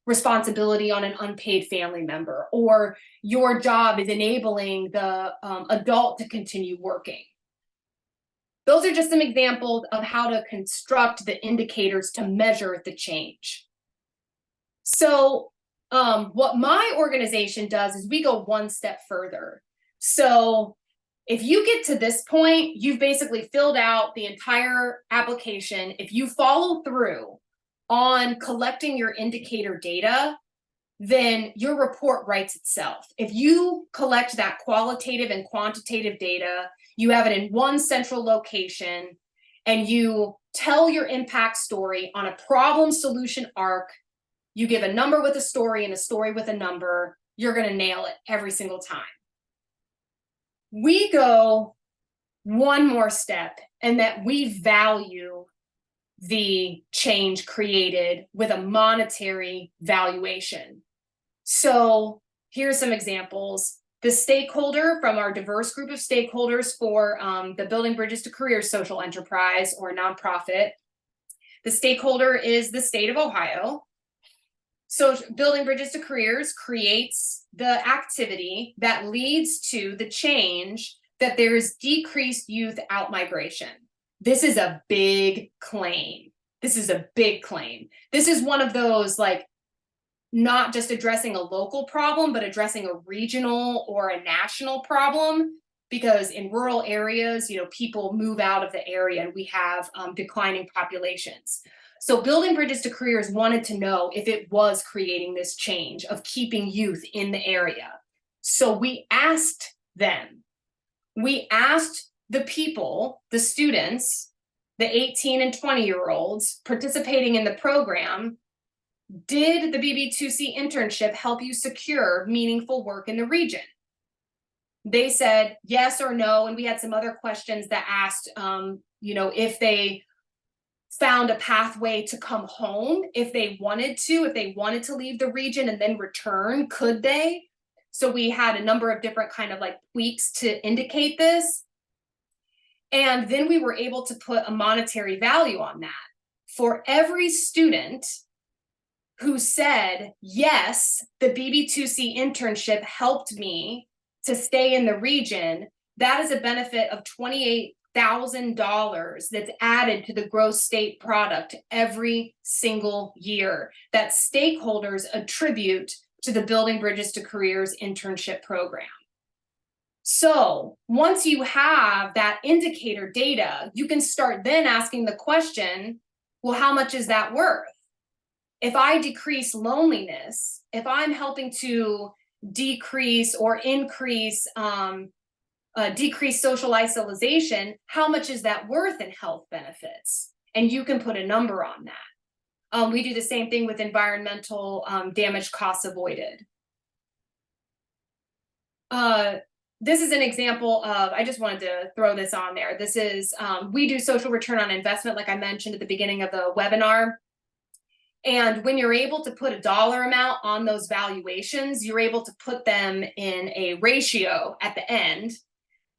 responsibility on an unpaid family member, or your job is enabling the adult to continue working. Those are just some examples of how to construct the indicators to measure the change. So what my organization does is we go one step further. So if you get to this point, you've basically filled out the entire application. If you follow through on collecting your indicator data, then your report writes itself. If you collect that qualitative and quantitative data, you have it in one central location, and you tell your impact story on a problem solution arc. You give a number with a story and a story with a number, you're going to nail it every single time. We go one more step, and that we value the change created with a monetary valuation. So Here's some examples. The stakeholder from our diverse group of stakeholders for the Building Bridges to Careers social enterprise or nonprofit. The stakeholder is the state of Ohio. So Building Bridges to Careers creates the activity that leads to the change that there is decreased youth outmigration. This is a big claim. This is a big claim. This is one of those, like, not just addressing a local problem, but addressing a regional or a national problem. Because in rural areas, people move out of the area and we have declining populations. So Building Bridges to Careers wanted to know if it was creating this change of keeping youth in the area. So we asked them, we asked the people, the students, the 18 and 20-year-olds participating in the program, did the BB2C internship help you secure meaningful work in the region? They said yes or no, and we had some other questions that asked, if they found a pathway to come home, if they wanted to leave the region and then return, could they? So we had a number of different kind of like tweaks to indicate this. And then we were able to put a monetary value on that. For every student who said, yes, the BB2C internship helped me to stay in the region, that is a benefit of $28,000 that's added to the gross state product every single year that stakeholders attribute to the Building Bridges to Careers internship program. So once you have that indicator data, you can start then asking the question, well, how much is that worth? If I decrease loneliness, if I'm helping to decrease or increase decrease social isolation, how much is that worth in health benefits? And you can put a number on that. We do the same thing with environmental damage costs avoided. This is an example of, I just wanted to throw this on there. This is, we do social return on investment, like I mentioned at the beginning of the webinar. And when you're able to put a dollar amount on those valuations, you're able to put them in a ratio at the end.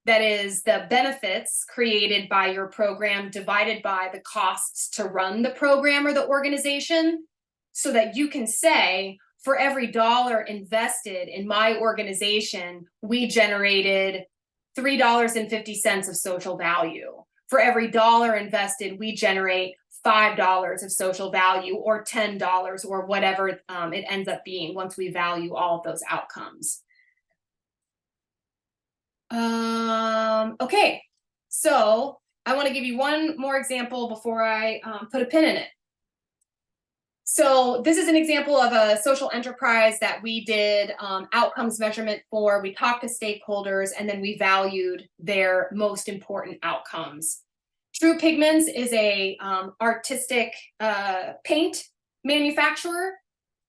That is the benefits created by your program divided by the costs to run the program or the organization, so that you can say, for every dollar invested in my organization, we generated $3.50 of social value. For every dollar invested, we generate $5 of social value, or $10, or whatever it ends up being once we value all of those outcomes. Okay, so I want to give you one more example before I put a pin in it. So this is an example of a social enterprise that we did outcomes measurement for. We talked to stakeholders and then we valued their most important outcomes. True Pigments is a artistic paint manufacturer.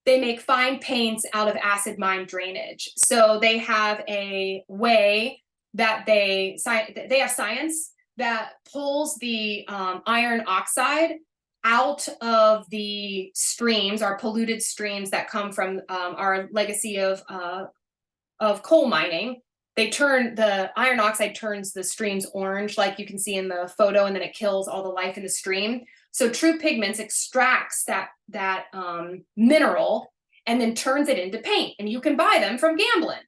They make fine paints out of acid mine drainage. So they have a way that they have science that pulls the iron oxide out of the streams, our polluted streams that come from our legacy of coal mining. The iron oxide turns the streams orange, like you can see in the photo, and then it kills all the life in the stream. So True Pigments extracts that mineral and then turns it into paint, and you can buy them from Gamblin.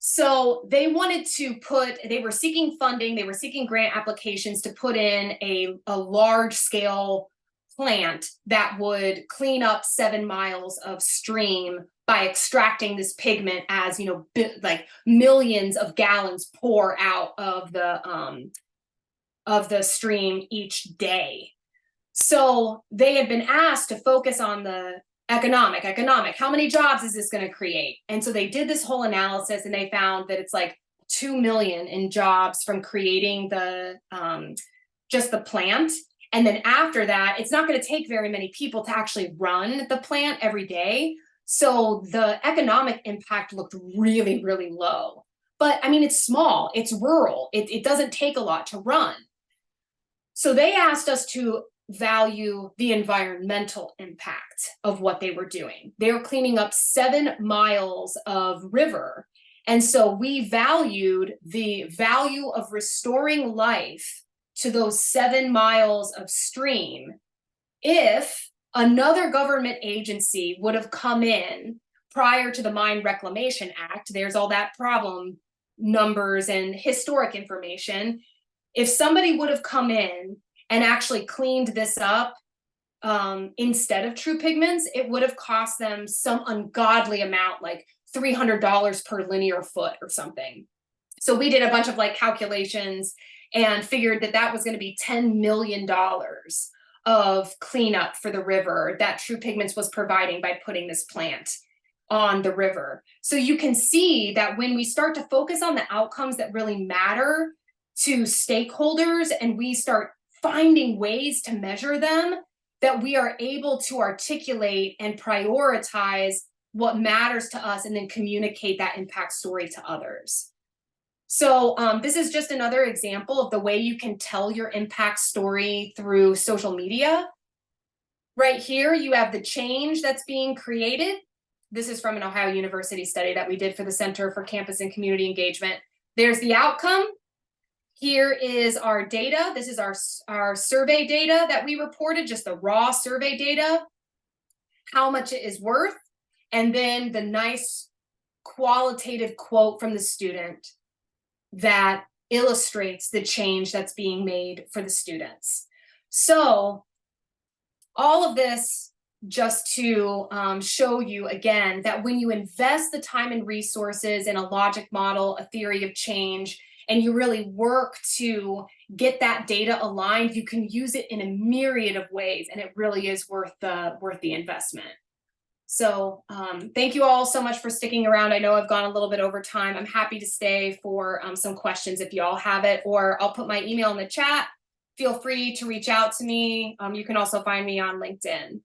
So they wanted to they were seeking funding, they were seeking grant applications to put in a large scale plant that would clean up 7 miles of stream by extracting this pigment as, like millions of gallons pour out of the stream each day. So they had been asked to focus on the economic, how many jobs is this going to create? And so they did this whole analysis and they found that it's like 2 million in jobs from creating the just the plant. And then after that, it's not going to take very many people to actually run the plant every day. So the economic impact looked really, really low. But I mean, it's small, it's rural, it doesn't take a lot to run. So they asked us to value the environmental impact of what they were doing. They were cleaning up 7 miles of river. And so we valued the value of restoring life to those 7 miles of stream. If another government agency would have come in prior to the Mine Reclamation Act, there's all that problem numbers and historic information. If somebody would have come in and actually cleaned this up instead of True Pigments, it would have cost them some ungodly amount, like $300 per linear foot or something. So we did a bunch of like calculations and figured that that was going to be $10 million of cleanup for the river that True Pigments was providing by putting this plant on the river. So you can see that when we start to focus on the outcomes that really matter to stakeholders and we start finding ways to measure them, that we are able to articulate and prioritize what matters to us and then communicate that impact story to others. So this is just another example of the way you can tell your impact story through social media. Right here, you have the change that's being created. This is from an Ohio University study that we did for the Center for Campus and Community Engagement. There's the outcome. Here is our data. This is our survey data that we reported, just the raw survey data, how much it is worth, and then the nice qualitative quote from the student that illustrates the change that's being made for the students. So all of this just to show you again that when you invest the time and resources in a logic model, a theory of change, and you really work to get that data aligned, you can use it in a myriad of ways, and it really is worth the investment. So thank you all so much for sticking around. I know I've gone a little bit over time. I'm happy to stay for some questions if you all have it, or I'll put my email in the chat. Feel free to reach out to me. You can also find me on LinkedIn.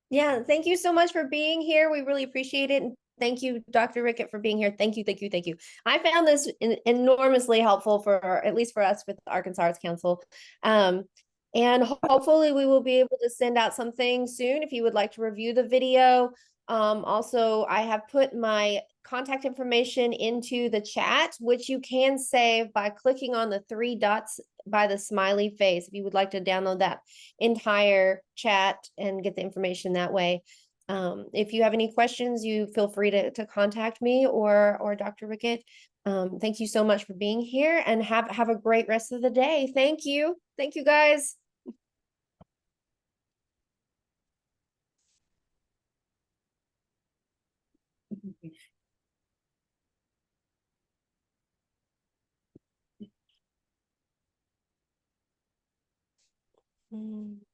Yeah, thank you so much for being here. We really appreciate it. And thank you, Dr. Rickett, for being here. Thank you, thank you, thank you. I found this enormously helpful for, at least for us with the Arkansas Arts Council. And hopefully we will be able to send out something soon if you would like to review the video. Also, I have put my contact information into the chat, which you can save by clicking on the 3 dots by the smiley face if you would like to download that entire chat and get the information that way. If you have any questions, you feel free to contact me or Dr. Rickett. Thank you so much for being here, and have a great rest of the day. Thank you. Thank you, guys. Mm.